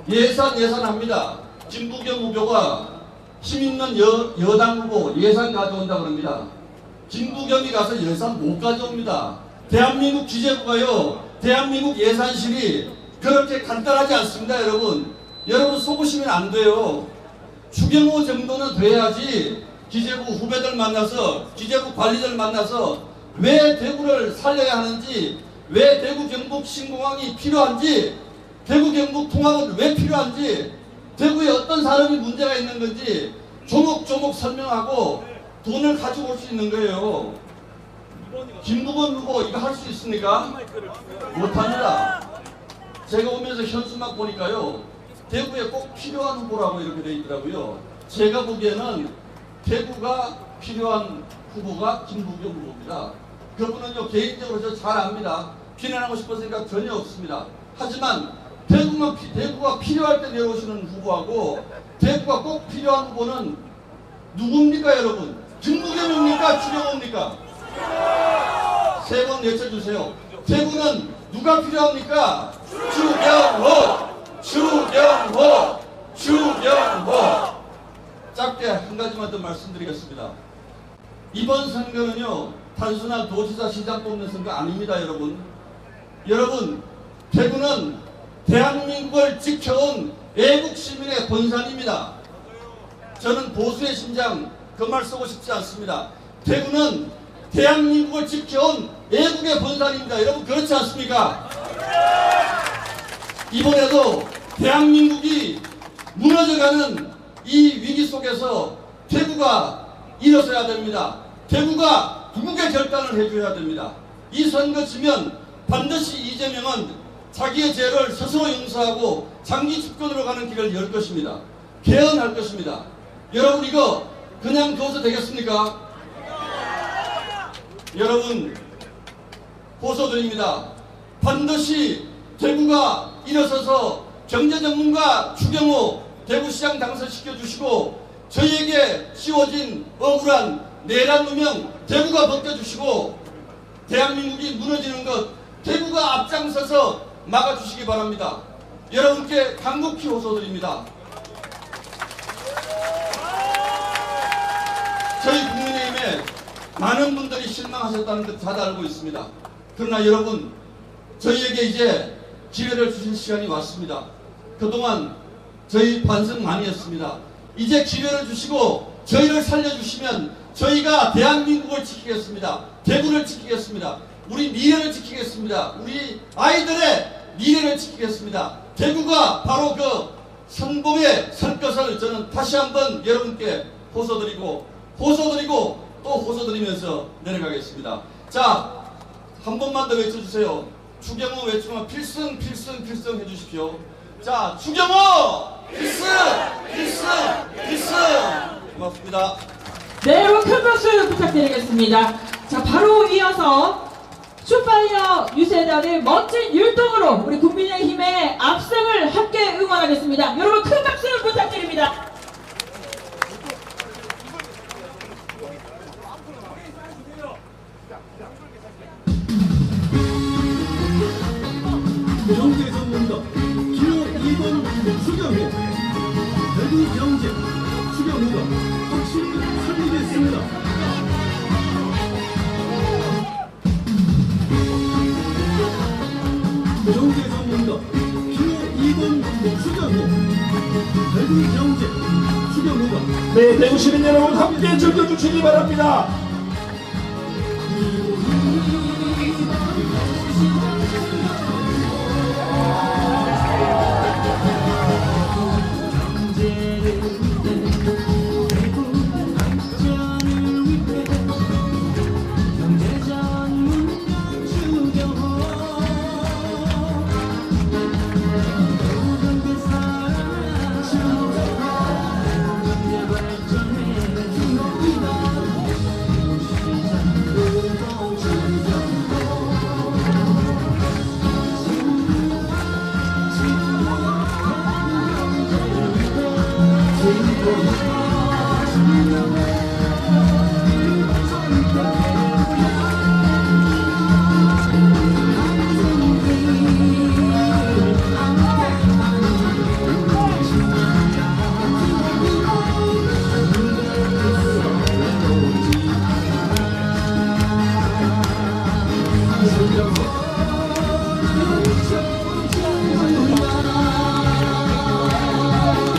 예산합니다. 김부겸 후보가 힘있는 여당 후보 예산 가져온다 그럽니다. 김부겸이 가서 예산 못 가져옵니다. 대한민국 기재부가요, 대한민국 예산실이 그렇게 간단하지 않습니다, 여러분. 여러분 속으시면 안 돼요. 추경호 정도는 돼야지 기재부 후배들 만나서, 기재부 관리들 만나서 왜 대구를 살려야 하는지, 왜 대구 경북 신공항이 필요한지, 대구 경북 통합은 왜 필요한지, 대구에 어떤 사람이 문제가 있는 건지 조목조목 설명하고 돈을 가지고 올 수 있는 거예요. 김부겸 후보 이거 할 수 있습니까? 못합니다. 제가 오면서 현수막 보니까요, 대구에 꼭 필요한 후보라고 이렇게 돼 있더라고요. 제가 보기에는 대구가 필요한 후보가 김부겸 후보입니다. 그분은요 개인적으로 저 잘 압니다. 비난하고 싶은 생각 전혀 없습니다. 하지만 대구가 필요할 때 내려오시는 후보하고 대구가 꼭 필요한 후보는 누굽니까, 여러분? 김부겸입니까? 추경호입니까? 세 번 외쳐주세요. 대구는 누가 필요합니까? 추경호! 추경호! 추경호! 짧게 한 가지만 더 말씀드리겠습니다. 이번 선거는요, 단순한 도지사 시장 뽑는 선거 아닙니다, 여러분. 여러분, 대구는 대한민국을 지켜온 애국 시민의 본산입니다. 저는 보수의 심장 그 말 쓰고 싶지 않습니다. 대구는 대한민국을 지켜온 애국의 본산입니다. 여러분 그렇지 않습니까? 이번에도 대한민국이 무너져가는 이 위기 속에서 대구가 일어서야 됩니다. 대구가 국국의 결단을 해줘야 됩니다. 이 선거 지면 반드시 이재명은 자기의 죄를 스스로 용서하고 장기 집권으로 가는 길을 열 것입니다. 개헌할 것입니다. 여러분 이거 그냥 둬서 되겠습니까? 여러분 호소드립니다. 반드시 대구가 일어서서 경제전문가 추경호 대구시장 당선시켜 주시고 저희에게 씌워진 억울한 내란 누명 대구가 벗겨주시고 대한민국이 무너지는 것 대구가 앞장서서 막아주시기 바랍니다. 여러분께 간곡히 호소드립니다. 저희 국민의힘에 많은 분들이 실망하셨다는 것 다들 알고 있습니다. 그러나 여러분, 저희에게 이제 기회를 주실 시간이 왔습니다. 그동안 저희 반성 많이 했습니다. 이제 기회를 주시고 저희를 살려주시면 저희가 대한민국을 지키겠습니다. 대구를 지키겠습니다. 우리 미래를 지키겠습니다. 우리 아이들의 미래를 지키겠습니다. 대구가 바로 그 성공에 설 것을 저는 다시 한번 여러분께 호소드리고 또 호소드리면서 내려가겠습니다. 자, 한 번만 더 외쳐주세요. 추경호 외치면 필승 해주십시오. 자, 추경호 필승! 고맙습니다. 네, 여러분 큰 박수 부탁드리겠습니다. 자, 바로 이어서 슈파이어 유세단의 멋진 율동으로 우리 국민의힘의 압승을 함께 응원하겠습니다. 여러분 큰 박수 부탁드립니다. 경제 전문가 기호 2번 추경호. 대구 경제 추경호가 확실히 살리겠습니다. 경제 전문가 기호 2번 추경호. 대구 경제 추경호가 네, 대구 시민 여러분 함께 즐겨주시기 바랍니다.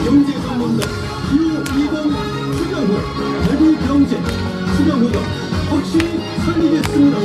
경제 전문가 기호 2번 추경호. 대구 경제 추경호가 확실히 살리겠습니다.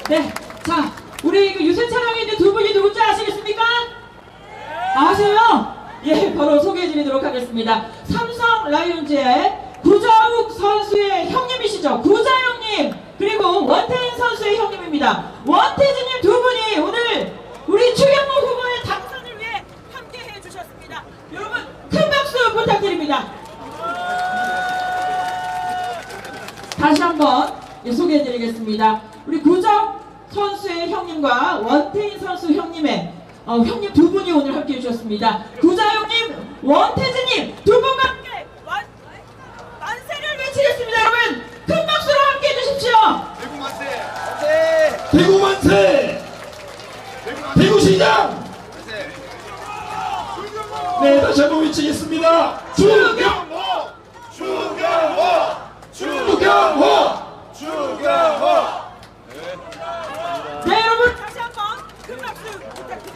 네, 자, 우리 그 유세 촬영에 있는 두 분이 누군지 아시겠습니까? 아세요? 예, 바로 소개해드리도록 하겠습니다. 삼성 라이온즈의 구자욱 선수의 형님이시죠. 구자욱님, 그리고 원태인 선수의 형님입니다. 원태진님 두 분이 오늘 우리 추경호 후보의 당선을 위해 함께 해주셨습니다. 여러분 큰 박수 부탁드립니다. 다시 한번 소개해드리겠습니다. 우리 구자욱 선수의 형님과 원태인 선수 형님의 형님 두 분이 오늘 함께 해주셨습니다. 구자욱님, 원태진님 두 분과 함께 만세를 외치겠습니다. 여러분 큰 박수로 함께 해주십시오. 대구 만세! 대구 만세! 대구시장! 네, 다시 한번 외치겠습니다. 추경호! 추경호! 추경호! 추경호! 네, 여러분 다시 한번 큰 박수 부탁드립니다.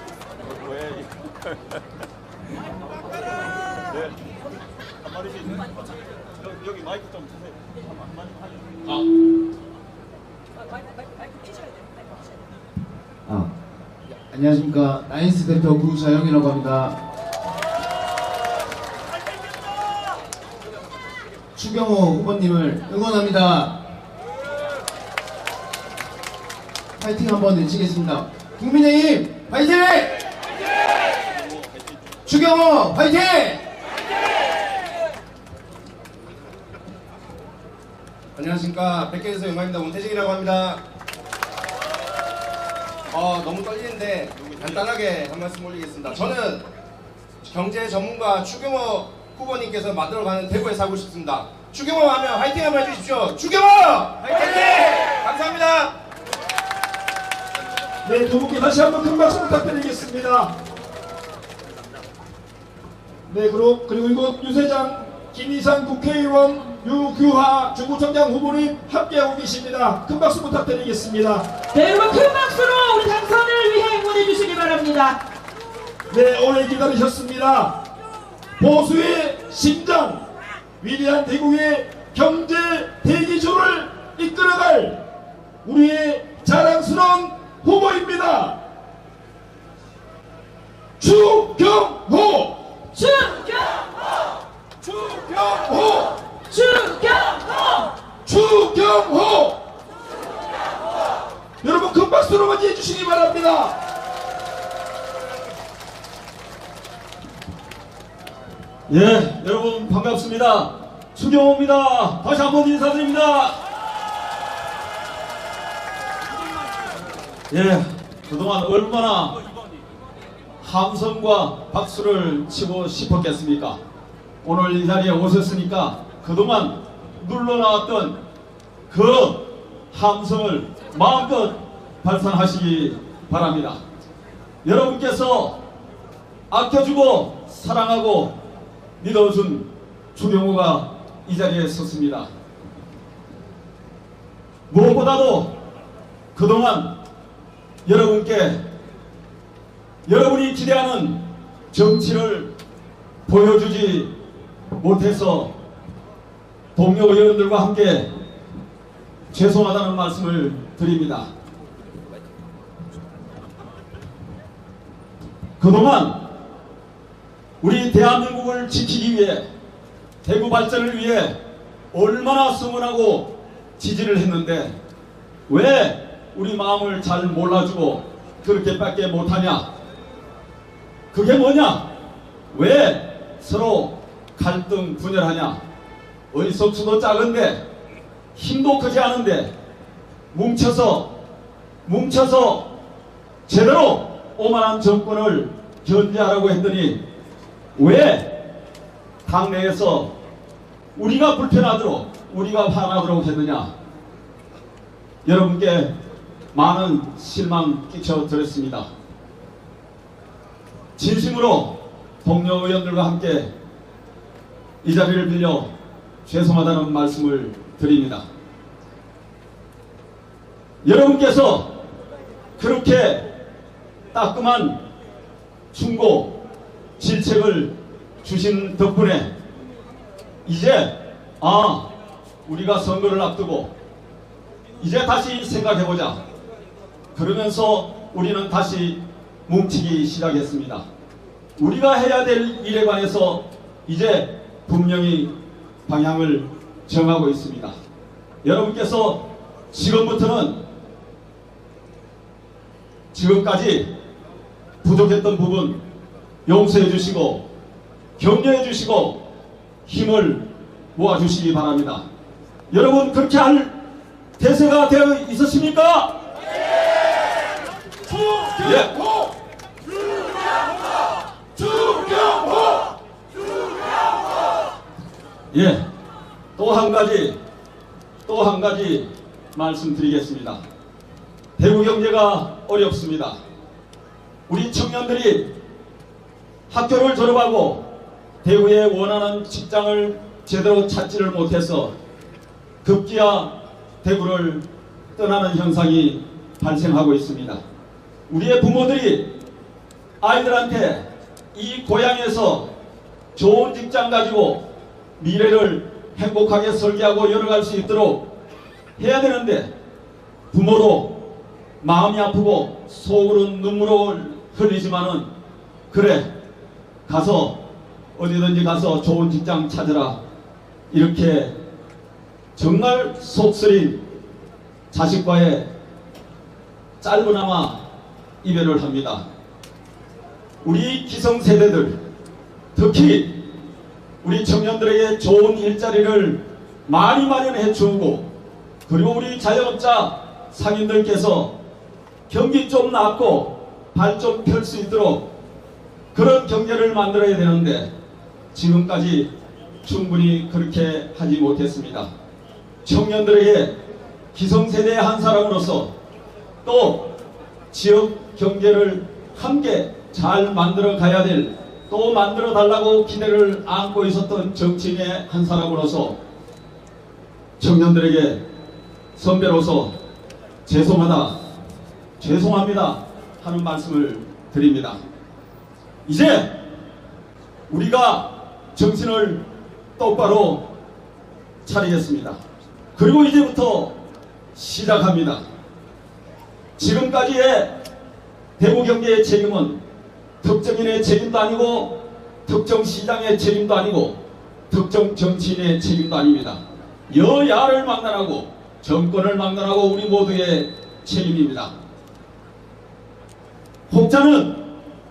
여기 마이크 좀 주세요. 안녕하십니까. 나인스 대표 구자영이라고 합니다. 추경호 후보님을 응원합니다. 파이팅 한번 외치겠습니다. 국민의힘 파이팅! 추경호 파이팅! 안녕하십니까. 백개에서 영광입니다. 원태진이라고 합니다. 너무 떨리는데 간단하게 한 말씀 올리겠습니다. 저는 경제 전문가 추경호 후보님께서 만들어가는 대구에 살고 싶습니다. 추경호 하면 화이팅 한번 해주십시오. 추경호! 화이팅! 감사합니다. 네, 두 분께 다시 한번 큰 박수 부탁드리겠습니다. 네, 그리고 이곳 유세장 김이상 국회의원, 유규하 중구청장 후보님 함께하고 계십니다. 큰 박수 부탁드리겠습니다. 네, 여러분 큰 박수로 우리 당선을 위해 응원해 주시기 바랍니다. 네, 오래 기다리셨습니다. 보수의 심장, 위대한 대구의 경제 대기조를 이끌어갈 우리의 자랑스러운 후보입니다. 추경호! 추경호! 추경호! 추경호! 추경호! 여러분 큰 박수로 맞이해 주시기 바랍니다. 예, 여러분 반갑습니다. 추경호입니다. 다시 한번 인사드립니다. 예, 그동안 얼마나 함성과 박수를 치고 싶었겠습니까? 오늘 이 자리에 오셨으니까 그동안 눌러나왔던 그 함성을 마음껏 발산하시기 바랍니다. 여러분께서 아껴주고 사랑하고 믿어준 추경호가 이 자리에 섰습니다. 무엇보다도 그동안 여러분께 여러분이 기대하는 정치를 보여주지 못해서 동료 의원들과 함께 죄송하다는 말씀을 드립니다. 그동안 우리 대한민국을 지키기 위해 대구 발전을 위해 얼마나 성원하고 지지를 했는데 왜 우리 마음을 잘 몰라주고 그렇게밖에 못하냐? 그게 뭐냐? 왜 서로 갈등 분열하냐? 의석수도 작은데 힘도 크지 않은데 뭉쳐서 제대로 오만한 정권을 견제하라고 했더니 왜 당내에서 우리가 불편하도록 우리가 화나도록 했느냐? 여러분께 많은 실망 끼쳐드렸습니다. 진심으로 동료 의원들과 함께 이 자리를 빌려 죄송하다는 말씀을 드립니다. 여러분께서 그렇게 따끔한 충고, 질책을 주신 덕분에 이제 우리가 선거를 앞두고 이제 다시 생각해보자. 그러면서 우리는 다시 뭉치기 시작했습니다. 우리가 해야 될 일에 관해서 이제 분명히 방향을 정하고 있습니다. 여러분께서 지금부터는 지금까지 부족했던 부분 용서해 주시고 격려해 주시고 힘을 모아 주시기 바랍니다. 여러분 그렇게 할 대세가 되어 있었습니까? 추경호! 추경호! 예, 또 한 가지 말씀드리겠습니다. 대구 경제가 어렵습니다. 우리 청년들이 학교를 졸업하고 대구에 원하는 직장을 제대로 찾지를 못해서 급기야 대구를 떠나는 현상이 발생하고 있습니다. 우리의 부모들이 아이들한테 이 고향에서 좋은 직장 가지고 미래를 행복하게 설계하고 열어갈 수 있도록 해야 되는데 부모도 마음이 아프고 속으로 눈물을 흘리지만은 그래 가서 어디든지 가서 좋은 직장 찾으라 이렇게 정말 속쓰린 자식과의 짧으나마 이별을 합니다. 우리 기성세대들 특히 우리 청년들에게 좋은 일자리를 많이 마련해 주고 그리고 우리 자영업자 상인들께서 경기 좀 낮고 발 좀 펼 수 있도록 그런 경제를 만들어야 되는데 지금까지 충분히 그렇게 하지 못했습니다. 청년들에게 기성세대의 한 사람으로서 또 지역 경제를 함께 잘 만들어 가야 될 또 만들어 달라고 기대를 안고 있었던 정치인의 한 사람으로서 청년들에게 선배로서 죄송합니다 하는 말씀을 드립니다. 이제 우리가 정신을 똑바로 차리겠습니다. 그리고 이제부터 시작합니다. 지금까지의 대구 경제의 책임은 특정인의 책임도 아니고 특정 시장의 책임도 아니고 특정 정치인의 책임도 아닙니다. 여야를 막론하고 정권을 막론하고 우리 모두의 책임입니다. 혹자는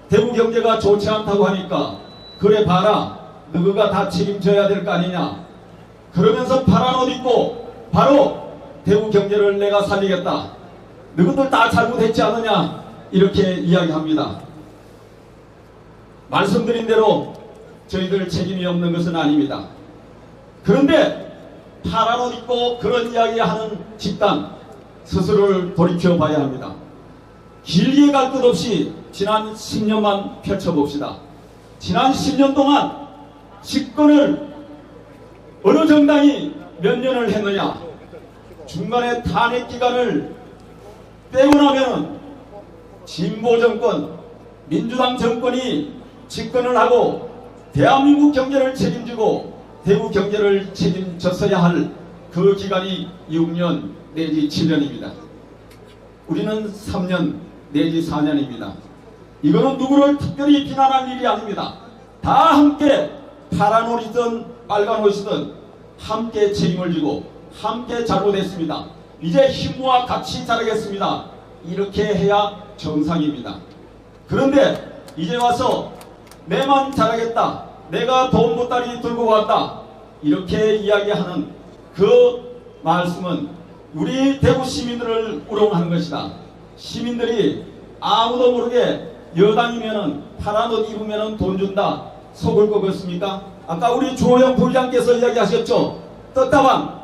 대구 경제가 좋지 않다고 하니까 그래 봐라 너가 다 책임져야 될 거 아니냐 그러면서 파란 옷 입고 바로 대구 경제를 내가 살리겠다 너희들 다 잘못했지 않느냐 이렇게 이야기합니다. 말씀드린 대로 저희들 책임이 없는 것은 아닙니다. 그런데 파란 옷 입고 그런 이야기하는 집단 스스로를 돌이켜 봐야 합니다. 길게 갈 것 없이 지난 10년만 펼쳐봅시다. 지난 10년 동안 집권을 어느 정당이 몇 년을 했느냐 중간에 탄핵 기간을 빼고 나면은 진보 정권, 민주당 정권이 집권을 하고 대한민국 경제를 책임지고 대구 경제를 책임졌어야 할 그 기간이 6년 내지 7년입니다. 우리는 3년 내지 4년입니다. 이거는 누구를 특별히 비난할 일이 아닙니다. 다 함께 파란 옷이든 빨간 옷이든 함께 책임을 지고 함께 잘못했습니다. 이제 힘과 같이 자라겠습니다. 이렇게 해야 정상입니다. 그런데 이제 와서 내만 잘하겠다. 내가 돈 보따리 들고 왔다. 이렇게 이야기하는 그 말씀은 우리 대구 시민들을 우롱하는 것이다. 시민들이 아무도 모르게 여당이면은 파란 옷 입으면은 돈 준다. 속을 것 같습니까? 아까 우리 주호영 부의장께서 이야기하셨죠. 떴다방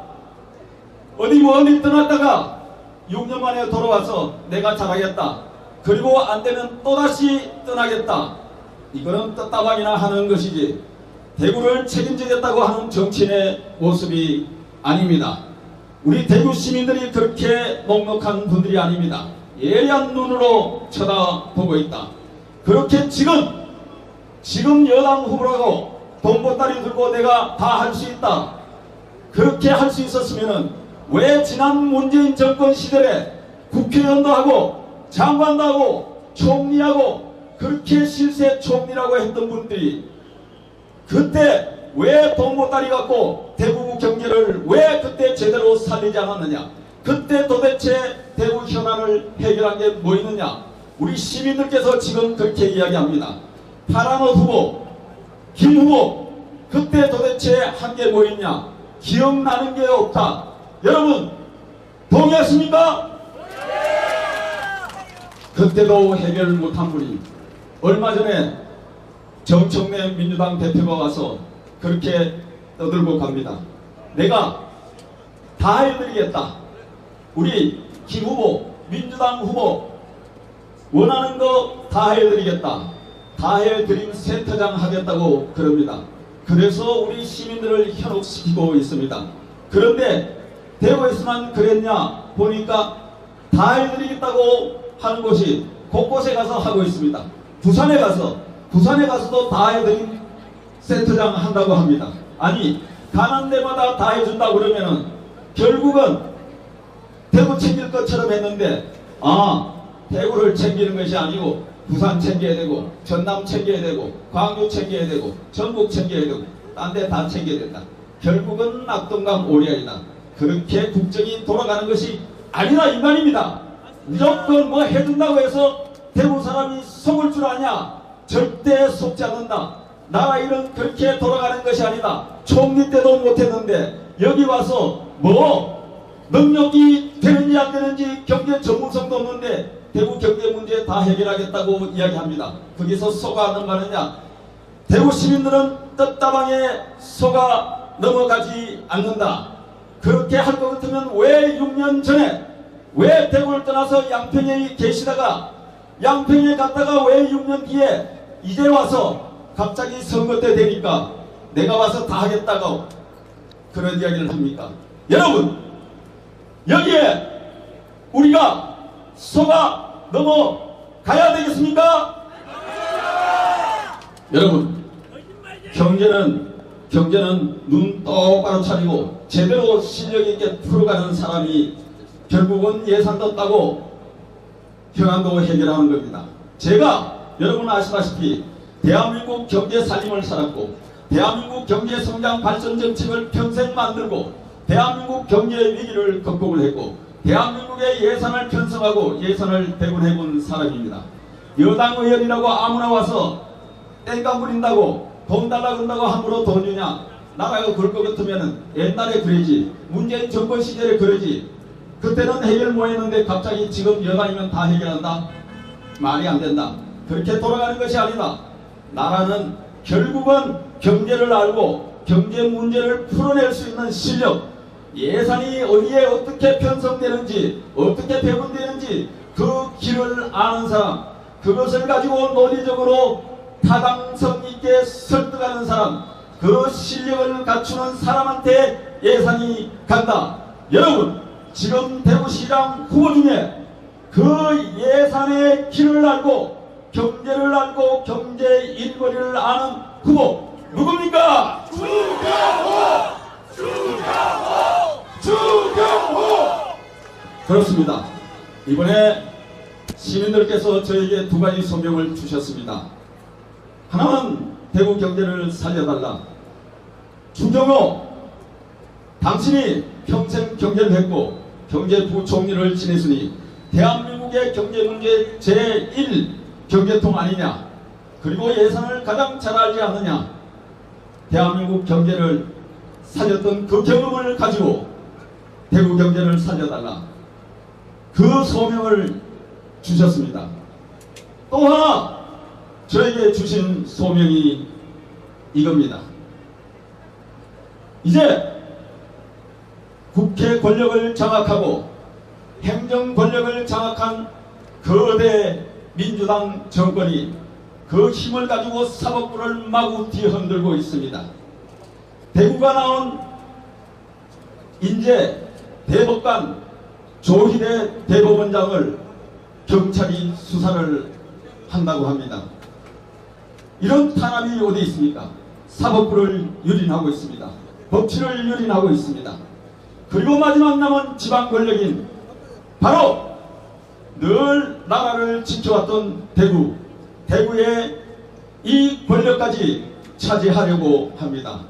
어디 멀리 떠났다가 6년 만에 돌아와서 내가 잘하겠다. 그리고 안 되면 또다시 떠나겠다. 이거는 떴다방이나 하는 것이지 대구를 책임지겠다고 하는 정치인의 모습이 아닙니다. 우리 대구 시민들이 그렇게 넉넉한 분들이 아닙니다. 예리한 눈으로 쳐다보고 있다. 그렇게 지금 여당 후보라고 돈 보따리 들고 내가 다 할 수 있다. 그렇게 할 수 있었으면은 왜 지난 문재인 정권 시절에 국회의원도 하고 장관도 하고 총리하고 그렇게 실세 총리라고 했던 분들이 그때 왜 돈 보따리 갖고 대구 경제를 왜 그때 제대로 살리지 않았느냐? 그때 도대체 대구 현안을 해결한 게 뭐 있느냐? 우리 시민들께서 지금 그렇게 이야기합니다. 파라노 후보, 김 후보, 그때 도대체 한 게 뭐 있냐? 기억나는 게 없다. 여러분 동의하십니까? 그때도 해결 못한 분이 얼마 전에 정청래 민주당 대표가 와서 그렇게 떠들고 갑니다. 내가 다 해드리겠다. 우리 김 후보, 민주당 후보 원하는 거 다 해드리겠다. 다 해드림 센터장 하겠다고 그럽니다. 그래서 우리 시민들을 현혹시키고 있습니다. 그런데 대구에서만 그랬냐 보니까 다 해드리겠다고 하는 곳이 곳곳에 가서 하고 있습니다. 부산에 가서도 다 해드림 센터장 한다고 합니다. 아니 가는 데마다 다 해준다고 그러면은 결국은 대구 챙길 것처럼 했는데 대구를 챙기는 것이 아니고 부산 챙겨야 되고 전남 챙겨야 되고 광주 챙겨야 되고 전북 챙겨야 되고 딴 데 다 챙겨야 된다. 결국은 낙동강 오리알이다. 그렇게 국정이 돌아가는 것이 아니다 이 말입니다. 무조건 뭐 해준다고 해서 대구 사람이 속을 줄 아냐? 절대 속지 않는다. 나라 일은 그렇게 돌아가는 것이 아니다. 총리 때도 못했는데 여기 와서 뭐 능력이 되는지 안 되는지 경제 전문성도 없는데 대구 경제 문제 다 해결하겠다고 이야기합니다. 거기서 속아 넘어가느냐? 대구 시민들은 뜻다방에 속아 넘어가지 않는다. 그렇게 할 것 같으면 왜 6년 전에 왜 대구를 떠나서 양평에 계시다가 양평에 갔다가 왜 6년 뒤에 이제 와서 갑자기 선거 때 되니까 내가 와서 다 하겠다고 그런 이야기를 합니까? 여러분 여기에 우리가 속아 넘어가야 되겠습니까? 여러분 경제는 눈 똑바로 차리고 제대로 실력 있게 풀어가는 사람이 결국은 예산도 따고 현안도 해결하는 겁니다. 제가 여러분 아시다시피 대한민국 경제 살림을 살았고 대한민국 경제 성장 발전 정책을 평생 만들고 대한민국 경제 위기를 극복을 했고 대한민국의 예산을 편성하고 예산을 배분해본 사람입니다. 여당 의원이라고 아무나 와서 땡깡 부린다고 돈 달라고 한다고 함부로 돈 주냐? 나라가 그럴 것 같으면 옛날에 그러지. 문재인 정권 시절에 그러지. 그때는 해결 뭐 했는데 갑자기 지금 여당이면 다 해결한다? 말이 안 된다. 그렇게 돌아가는 것이 아니다. 나라는 결국은 경제를 알고 경제 문제를 풀어낼 수 있는 실력, 예산이 어디에 어떻게 편성되는지 어떻게 배분되는지 그 길을 아는 사람, 그것을 가지고 논리적으로 타당성 있게 설득하는 사람, 그 실력을 갖추는 사람한테 예산이 간다. 여러분 지금 대구시장 후보 중에 그 예산의 길을 알고 경제를 알고 경제 일거리를 아는 후보 누굽니까? 주경호! 그렇습니다. 이번에 시민들께서 저에게 두 가지 소명을 주셨습니다. 하나는 대구 경제를 살려달라. 주경호, 당신이 평생 경제를 했고 경제부총리를 지냈으니 대한민국의 경제 문제 제1 경제통 아니냐? 그리고 예산을 가장 잘 알지 않느냐? 대한민국 경제를 살렸던 그 경험을 가지고 대구 경제를 살려달라. 그 소명을 주셨습니다. 또 하나 저에게 주신 소명이 이겁니다. 이제 국회 권력을 장악하고 행정 권력을 장악한 거대 민주당 정권이 그 힘을 가지고 사법부를 마구 뒤흔들고 있습니다. 대구가 나온 인제 대법관 조희대 대법원장을 경찰이 수사를 한다고 합니다. 이런 탄압이 어디 있습니까? 사법부를 유린하고 있습니다. 법치를 유린하고 있습니다. 그리고 마지막 남은 지방 권력인 바로 늘 나라를 지켜왔던 대구, 대구의 이 권력까지 차지하려고 합니다.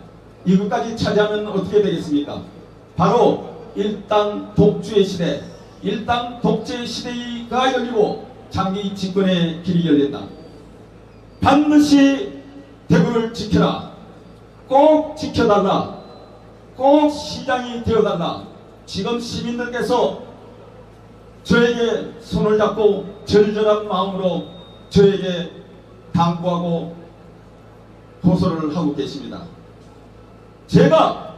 이것까지 차지하면 어떻게 되겠습니까? 바로 일당 독주의 시대, 일당 독재 시대가 열리고 장기 집권의 길이 열린다. 반드시 대구를 지켜라. 꼭 지켜달라. 꼭 시장이 되어달라. 지금 시민들께서 저에게 손을 잡고 절절한 마음으로 저에게 당부하고 호소를 하고 계십니다. 제가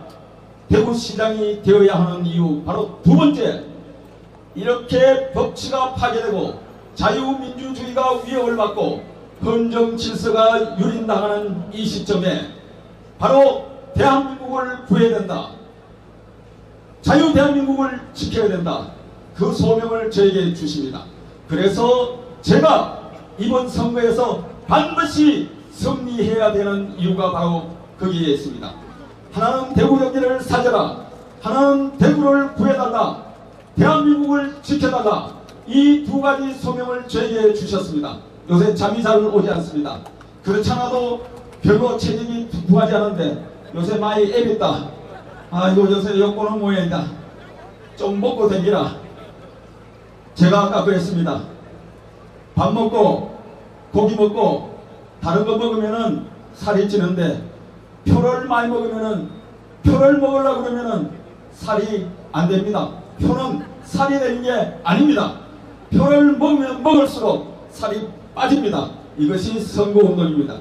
대구시장이 되어야 하는 이유 바로 두 번째, 이렇게 법치가 파괴되고 자유민주주의가 위협을 받고 헌정 질서가 유린당하는 이 시점에 바로 대한민국을 구해야 된다. 자유 대한민국을 지켜야 된다. 그 소명을 저에게 주십니다. 그래서 제가 이번 선거에서 반드시 승리해야 되는 이유가 바로 거기에 있습니다. 하나는 대구 경제를 살려라. 하나는 대구를 구해달라. 대한민국을 지켜달라. 이 두 가지 소명을 저에게 주셨습니다. 요새 잠이 잘 오지 않습니다. 그렇지 않아도 별로 체력이 부하지 않은데 요새 많이 애있다. 아이고 요새 여권은 모양이다. 좀 먹고 댕기라. 제가 아까 그랬습니다. 밥 먹고 고기 먹고 다른 거 먹으면은 살이 찌는데 표를 많이 먹으면은 표를 먹으려고 그러면은 살이 안 됩니다. 표는 살이 되는 게 아닙니다. 표를 먹으면 먹을수록 살이 빠집니다. 이것이 선거운동입니다.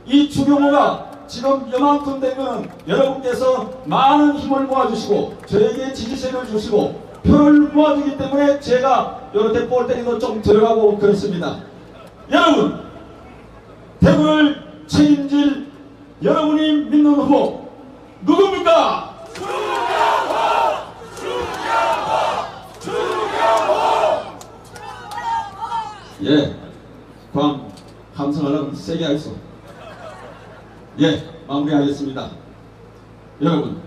이 추경호가 지금 이만큼 된 것은 여러분께서 많은 힘을 모아주시고 저에게 지지세를 주시고 표를 모아주기 때문에 제가 이렇게 볼때리도 좀 들어가고 그렇습니다. 여러분, 대구를 책임질 여러분이 믿는 후보 누굽니까? 예, 함성하려면 세게 하겠소. 예, 마무리하겠습니다. 여러분,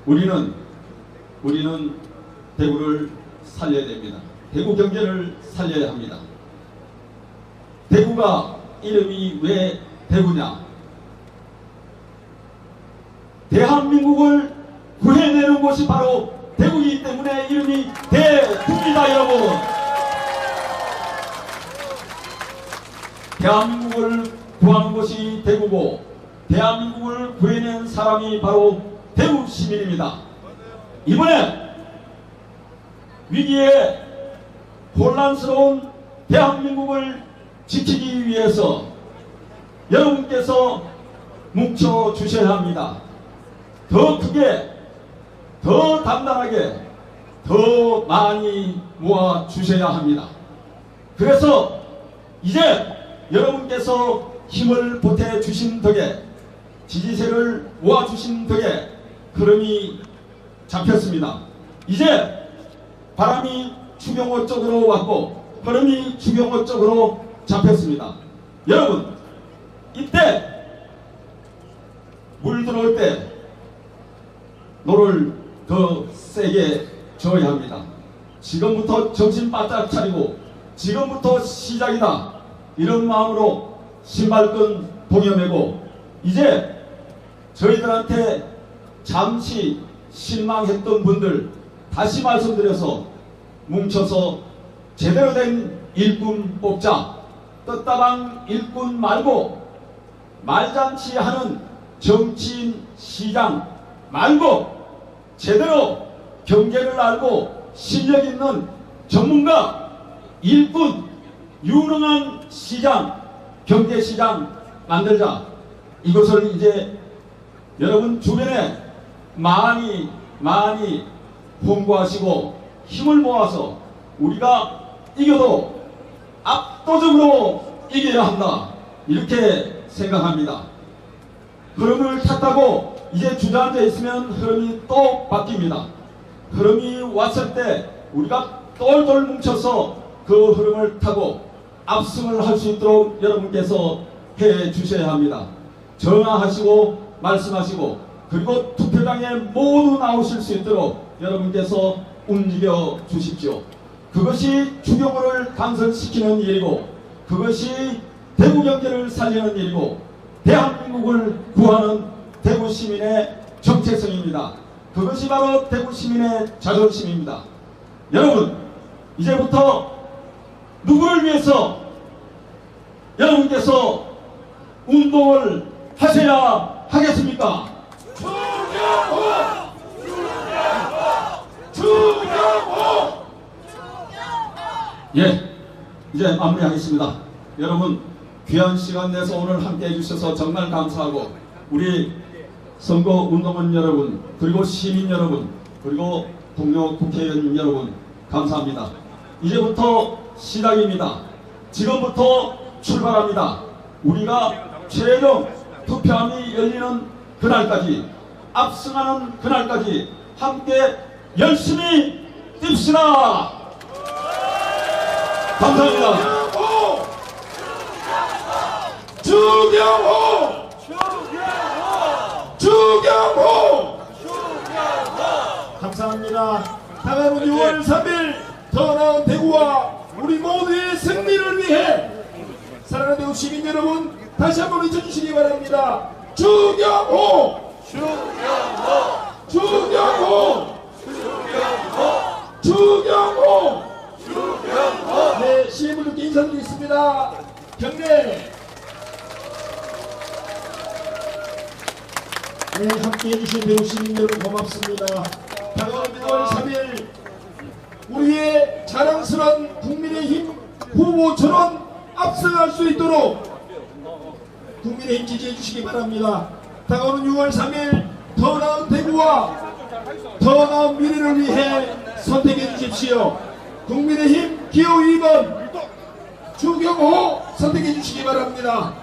우리는 대구를 살려야 됩니다. 대구 경제를 살려야 합니다. 대구가 이름이 왜 대구냐? 대한민국을 구해내는 곳이 바로 대구이기 때문에 이름이 대구입니다, 여러분. 대한민국을 구하는 곳이 대구고 대한민국을 구해낸 사람이 바로 대구 시민입니다. 이번에 위기에 혼란스러운 대한민국을 지키기 위해서 여러분께서 뭉쳐주셔야 합니다. 더 크게, 더 단단하게, 더 많이 모아주셔야 합니다. 그래서 이제 여러분께서 힘을 보태주신 덕에 지지세를 모아주신 덕에 흐름이 잡혔습니다. 이제 바람이 추경호 쪽으로 왔고 흐름이 추경호 쪽으로 잡혔습니다. 여러분, 이때 물 들어올 때 노를 더 세게 저어야 합니다. 지금부터 정신 바짝 차리고 지금부터 시작이다. 이런 마음으로 신발끈 동여매고 이제 저희들한테 잠시 실망했던 분들 다시 말씀드려서 뭉쳐서 제대로 된 일꾼 뽑자. 떴다방 일꾼 말고 말잔치하는 정치인 시장 말고 제대로 경제를 알고 실력 있는 전문가 일꾼 유능한 시장 경제시장 만들자. 이것을 이제 여러분 주변에 많이 홍보하시고 힘을 모아서 우리가 이겨도 압도적으로 이겨야 한다. 이렇게 생각합니다. 흐름을 탔다고 이제 주저앉아 있으면 흐름이 또 바뀝니다. 흐름이 왔을 때 우리가 똘똘 뭉쳐서 그 흐름을 타고 압승을 할 수 있도록 여러분께서 해 주셔야 합니다. 전화하시고 말씀하시고 그리고 투표장에 모두 나오실 수 있도록 여러분께서 움직여 주십시오. 그것이 추경호를 당선시키는 일이고 그것이 대구 경제를 살리는 일이고 대한민국을 구하는 대구 시민의 정체성입니다. 그것이 바로 대구 시민의 자존심입니다. 여러분, 이제부터 누구를 위해서 여러분께서 운동을 하셔야 하겠습니까? 추경호! 예, 이제 마무리하겠습니다. 여러분, 귀한 시간 내서 오늘 함께 해주셔서 정말 감사하고, 우리 선거운동원 여러분, 그리고 시민 여러분, 그리고 동료 국회의원 여러분, 감사합니다. 이제부터 시작입니다. 지금부터 출발합니다. 우리가 최종 투표함이 열리는 그날까지, 압승하는 그날까지 함께 열심히 뜁시다. 감사합니다. 추경호! 추경호! 감사합니다. 다가오는 6월 3일 더 나은 대구와 우리 모두의 승리를 위해 사랑하는 대구 시민 여러분, 다시 한번 외쳐주시기 바랍니다. 추경호! 추경호! 추경호! 추경호! 추경호! 네, 시민분들께 인사드리겠습니다. 경례! 네, 함께해 주신 배우 시민 여러분 고맙습니다. 다가오는 6월 3일 우리의 자랑스러운 국민의힘 후보처럼 압승할 수 있도록 국민의힘 지지해 주시기 바랍니다. 다가오는 6월 3일 더 나은 대구와 더 나은 미래를 위해 선택해 주십시오. 국민의힘 기호 2번 추경호 선택해 주시기 바랍니다.